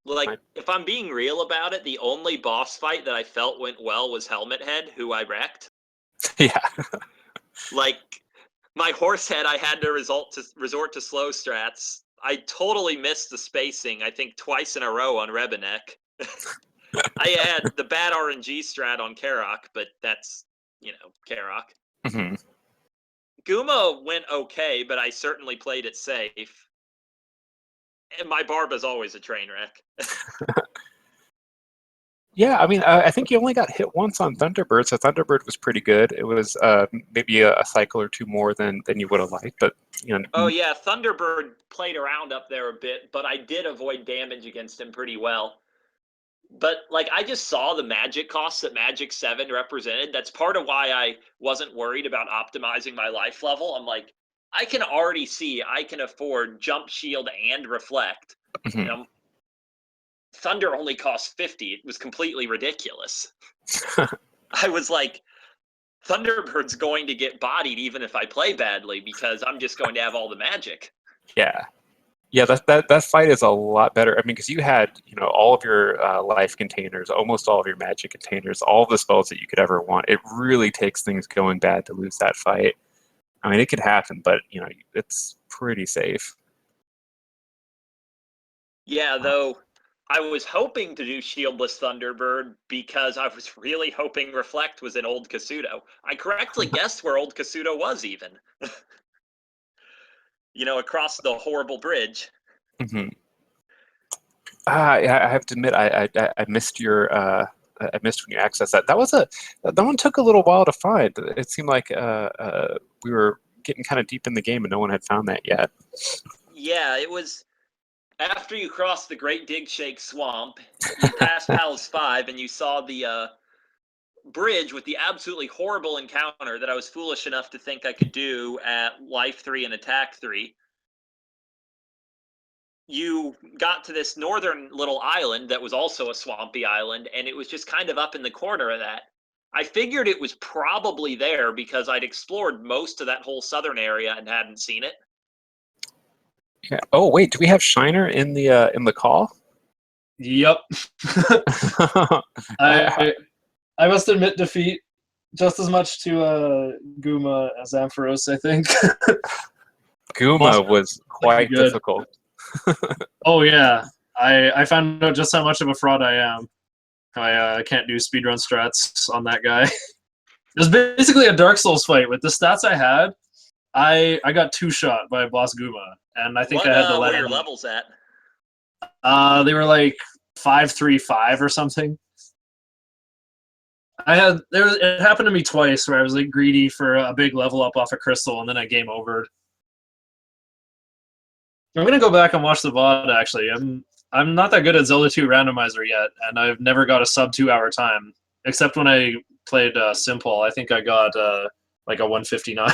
Like, if I'm being real about it, the only boss fight that I felt went well was Helmet Head, who I wrecked. Yeah. Like, my Horsehead, I had to resort to slow strats. I totally missed the spacing, I think twice in a row on Rebenek. I had the bad RNG strat on Karok, but that's, Karok. Guma went okay, but I certainly played it safe. And my Barba's always a train wreck. Yeah, I mean, I think you only got hit once on Thunderbird, so Thunderbird was pretty good. It was maybe a cycle or two more than you would have liked, but Oh yeah, Thunderbird played around up there a bit, but I did avoid damage against him pretty well. But like, I just saw the magic costs that Magic 7 represented. That's part of why I wasn't worried about optimizing my life level. I'm like, I can already see I can afford Jump Shield and Reflect. Thunder only costs 50. It was completely ridiculous. I was like, Thunderbird's going to get bodied even if I play badly because I'm just going to have all the magic. Yeah. Yeah, that fight is a lot better. I mean, because you had all of your life containers, almost all of your magic containers, all of the spells that you could ever want. It really takes things going bad to lose that fight. I mean, it could happen, but it's pretty safe. Yeah, though I was hoping to do Shieldless Thunderbird because I was really hoping Reflect was in Old Kasuto. I correctly guessed where Old Kasuto was even. Across the horrible bridge. I have to admit, I missed your I missed when you accessed that. That one took a little while to find. It seemed like we were getting kind of deep in the game and no one had found that yet. Yeah, it was after you crossed the Great Dig Shake Swamp, you passed Palace 5, and you saw the bridge with the absolutely horrible encounter that I was foolish enough to think I could do at Life 3 and Attack 3. You got to this northern little island that was also a swampy island, and it was just kind of up in the corner of that. I figured it was probably there because I'd explored most of that whole southern area and hadn't seen it. Yeah. Oh wait, do we have Shiner in the call? Yep. I must admit defeat just as much to Guma as Ampharos, I think. Guma was quite difficult. Oh yeah, I found out just how much of a fraud I am. I can't do speedrun strats on that guy. It was basically a Dark Souls fight. With the stats I had, I got two-shot by boss Guma, and I think I had to let him... What were your levels at? They were like 5-3-5 or something. It happened to me twice where I was like greedy for a big level up off a crystal, and then I game overed. I'm gonna go back and watch the VOD. Actually, I'm not that good at Zelda 2 Randomizer yet, and I've never got a sub 2-hour time, except when I played Simple. I think I got like a 159.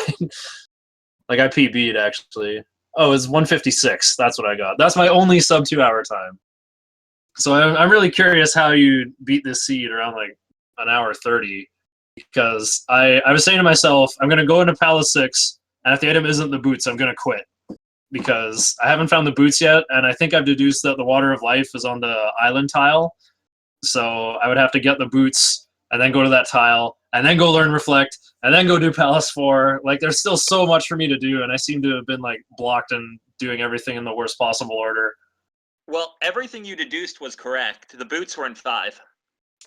Like I PB'd actually. Oh, it was 156. That's what I got. That's my only sub 2-hour time. So I'm really curious how you beat this seed around like an hour 30, because I was saying to myself, I'm gonna go into Palace 6, and if the item isn't the boots, I'm gonna quit. Because I haven't found the boots yet, and I think I've deduced that the Water of Life is on the island tile. So I would have to get the boots, and then go to that tile, and then go learn Reflect, and then go do Palace 4. Like, there's still so much for me to do, and I seem to have been, like, blocked and doing everything in the worst possible order. Well, everything you deduced was correct. The boots were in 5.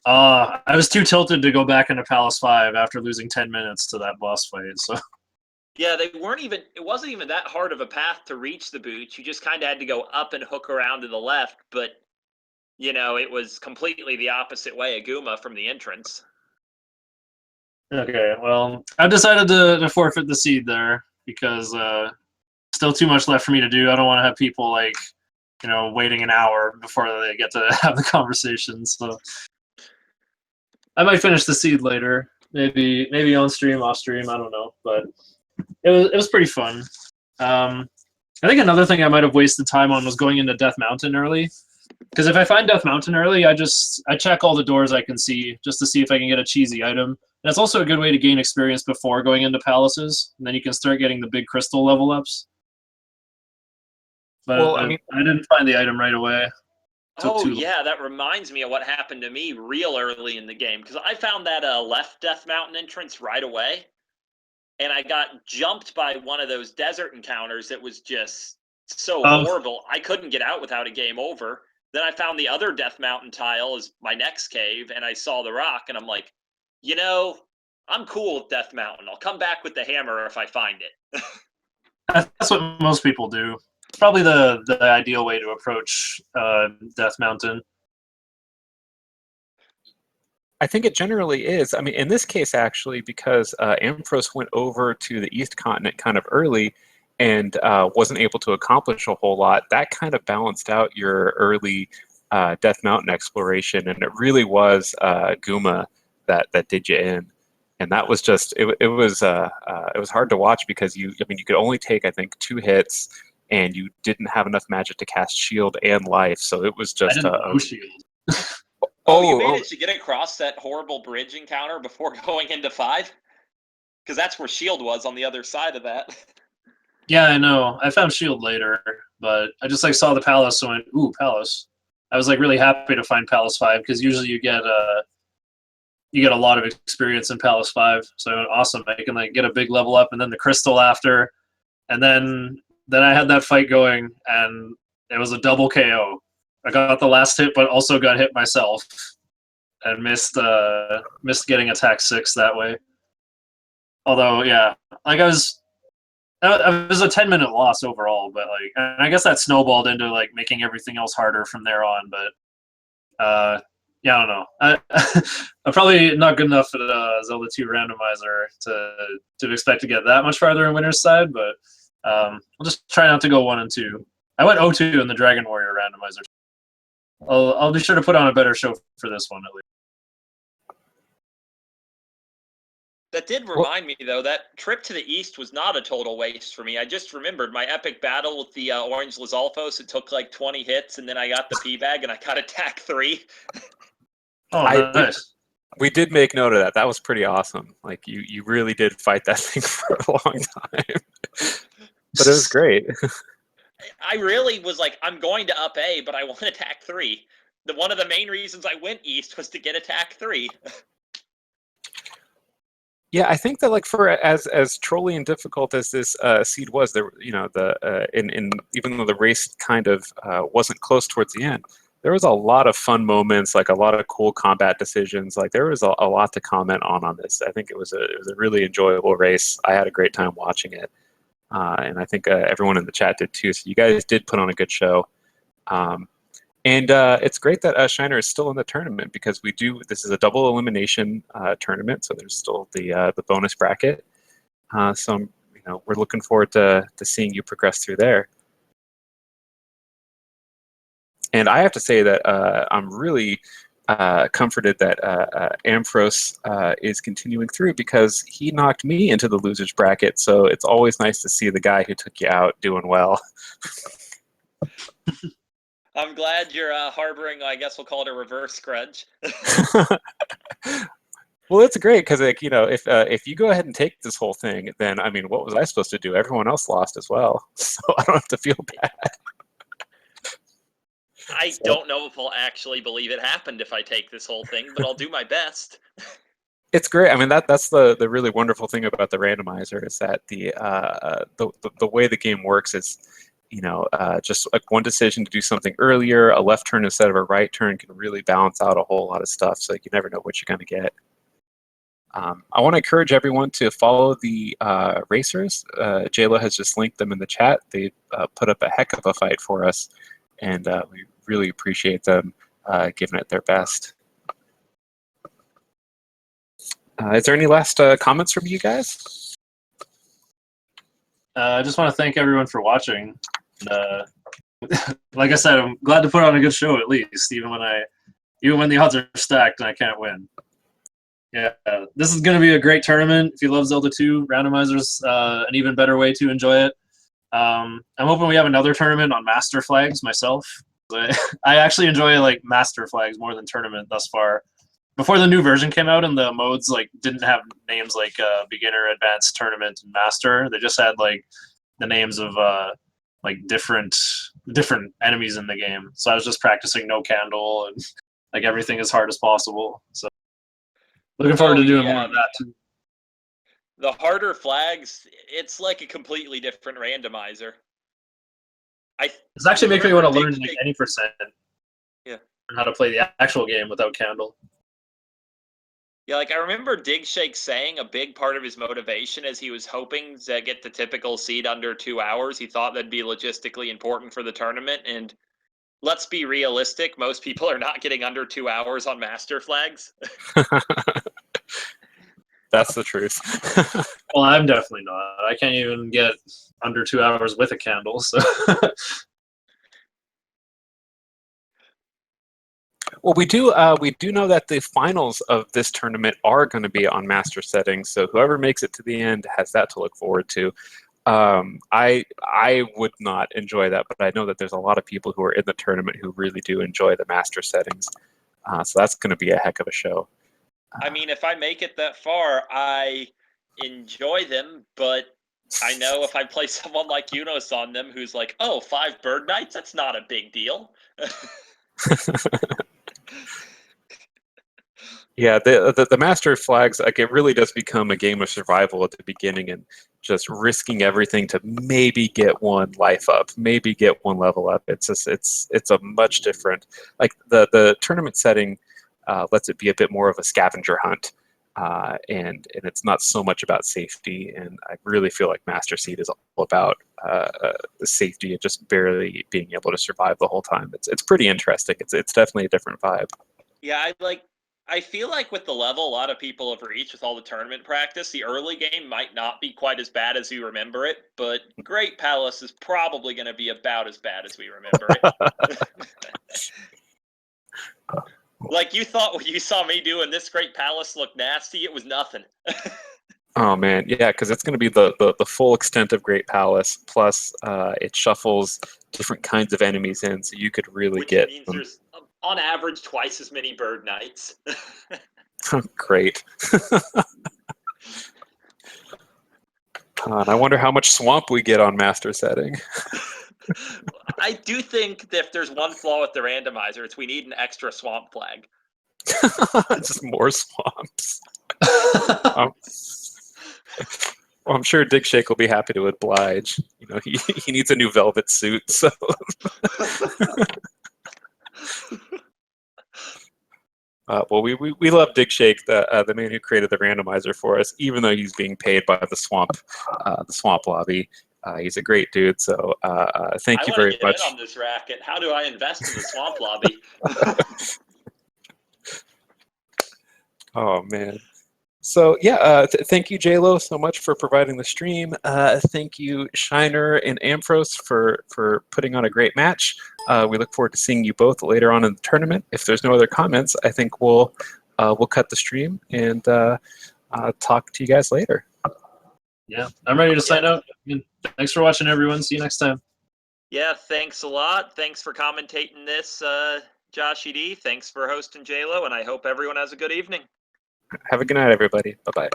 I was too tilted to go back into Palace 5 after losing 10 minutes to that boss fight, so... Yeah, they weren't even. It wasn't even that hard of a path to reach the boots. You just kind of had to go up and hook around to the left, but it was completely the opposite way of Guma from the entrance. Okay, well, I've decided to forfeit the seed there because still too much left for me to do. I don't want to have people waiting an hour before they get to have the conversation. So I might finish the seed later, maybe on stream, off stream. I don't know, but it was pretty fun. I think another thing I might have wasted time on was going into Death Mountain early. Because if I find Death Mountain early, I check all the doors I can see just to see if I can get a cheesy item. And it's also a good way to gain experience before going into palaces, and then you can start getting the big crystal level ups. But Well, I didn't find the item right away. Oh yeah, that reminds me of what happened to me real early in the game, because I found that left Death Mountain entrance right away, and I got jumped by one of those desert encounters that was just so horrible. I couldn't get out without a game over. Then I found the other Death Mountain tile as my next cave, and I saw the rock, and I'm like, I'm cool with Death Mountain. I'll come back with the hammer if I find it. That's what most people do. It's probably the ideal way to approach Death Mountain. I think it generally is. I mean, in this case, actually, because Ampharos went over to the East Continent kind of early and wasn't able to accomplish a whole lot, that kind of balanced out your early Death Mountain exploration, and it really was Guma that did you in. And that was just it was hard to watch because you could only take, I think, 2 hits, and you didn't have enough magic to cast shield and life, so it was just shield. You managed to get across that horrible bridge encounter before going into 5? Because that's where shield was on the other side of that. Yeah, I know. I found shield later, but I just saw the palace and went, ooh, palace. I was really happy to find Palace 5 because usually you get a lot of experience in Palace 5. So awesome. I can get a big level up and then the crystal after. And then I had that fight going and it was a double KO. I got the last hit, but also got hit myself and missed getting attack 6 that way. Although, yeah, it was a 10-minute loss overall, but and I guess that snowballed into making everything else harder from there on. But yeah, I don't know. I'm probably not good enough at Zelda 2 Randomizer to expect to get that much farther in Winter's Side, but I'll just try not to go 1 and 2. I went 0-2 in the Dragon Warrior Randomizer. I'll be sure to put on a better show for this one at least. That did remind me, though, that trip to the east was not a total waste for me. I just remembered my epic battle with the Orange Lizalfos. It took 20 hits, and then I got the P-Bag, and I got attack 3. Oh, nice. We did make note of that. That was pretty awesome. You really did fight that thing for a long time. But it was great. I really was I'm going to up A, but I want attack 3. One of the main reasons I went east was to get attack 3. Yeah, I think that for as trolly and difficult as this seed was, there even though the race kind of wasn't close towards the end, there was a lot of fun moments, a lot of cool combat decisions. There was a lot to comment on this. I think it was a really enjoyable race. I had a great time watching it, and I think everyone in the chat did too. So you guys did put on a good show. And it's great that Shiner is still in the tournament because this is a double elimination tournament, so there's still the bonus bracket. So we're looking forward to seeing you progress through there. And I have to say that I'm really comforted that Ampharos is continuing through because he knocked me into the losers bracket. So it's always nice to see the guy who took you out doing well. I'm glad you're harboring, I guess we'll call it a reverse grudge. Well, it's great because if you go ahead and take this whole thing, then what was I supposed to do? Everyone else lost as well, so I don't have to feel bad. I don't know if I'll actually believe it happened if I take this whole thing, but I'll do my best. It's great. That's the really wonderful thing about the randomizer is that the way the game works is, just one decision to do something earlier, a left turn instead of a right turn can really balance out a whole lot of stuff. So you never know what you're going to get. I want to encourage everyone to follow the racers. JLo has just linked them in the chat. They put up a heck of a fight for us, and we really appreciate them giving it their best. Is there any last comments from you guys? I just want to thank everyone for watching. Like I said, I'm glad to put on a good show at least, even when the odds are stacked and I can't win. Yeah, this is going to be a great tournament. If you love Zelda 2, Randomizer's an even better way to enjoy it. I'm hoping we have another tournament on Master Flags myself. I actually enjoy like Master Flags more than tournament thus far. Before the new version came out and the modes like didn't have names like beginner, advanced, tournament, and master. They just had like the names of like different enemies in the game. So I was just practicing no candle and like everything as hard as possible. So looking forward to doing more of that too. The harder flags, it's like a completely different randomizer. It's actually making me want to learn like any percent. Yeah. Learn how to play the actual game without candle. Yeah, like I remember Dig Shake saying a big part of his motivation is he was hoping to get the typical seed under 2 hours. He thought that'd be logistically important for the tournament, and let's be realistic, most people are not getting under 2 hours on Master Flags. That's the truth. Well, I'm definitely not. I can't even get under 2 hours with a candle, so Well, we do know that the finals of this tournament are going to be on master settings, so whoever makes it to the end has that to look forward to. I would not enjoy that, but I know that there's a lot of people who are in the tournament who really do enjoy the master settings. So that's going to be a heck of a show. I mean, if I make it that far, I enjoy them, but I know if I play someone like Unos on them who's like, oh, 5 bird nights, that's not a big deal. Yeah, the master flags, like, it really does become a game of survival at the beginning and just risking everything to maybe get one life up, maybe get one level up. It's just it's a much different, like the tournament setting lets it be a bit more of a scavenger hunt, and it's not so much about safety. And I really feel like Master Seed is all about the safety and just barely being able to survive the whole time. It's pretty interesting. It's definitely a different vibe. Yeah, I feel like with the level a lot of people have reached with all the tournament practice, the early game might not be quite as bad as you remember it, but Great Palace is probably going to be about as bad as we remember it. Like you thought when you saw me doing this Great Palace look nasty, it was nothing. Oh man, yeah, because it's going to be the full extent of Great Palace, plus it shuffles different kinds of enemies in, so you could really Which get means there's on average twice as many bird nights. Great. And I wonder how much swamp we get on master setting. I do think that if there's one flaw with the randomizer, it's we need an extra swamp flag. Just more swamps. Well, I'm sure Dig Shake will be happy to oblige. You know, he needs a new velvet suit, so. Well, we love Dig Shake, the man who created the randomizer for us, even though he's being paid by the swamp lobby. He's a great dude, so thank you very much. I want to get in on this racket. How do I invest in the swamp lobby? Oh man. So yeah, thank you JLo so much for providing the stream. Thank you Shiner and Amphros for putting on a great match. We look forward to seeing you both later on in the tournament. If there's no other comments, I think we'll cut the stream and talk to you guys later. Yeah, I'm ready to sign out. Thanks for watching, everyone. See you next time. Yeah, thanks a lot. Thanks for commentating this, Josh ED. Thanks for hosting JLo, and I hope everyone has a good evening. Have a good night, everybody. Bye-bye.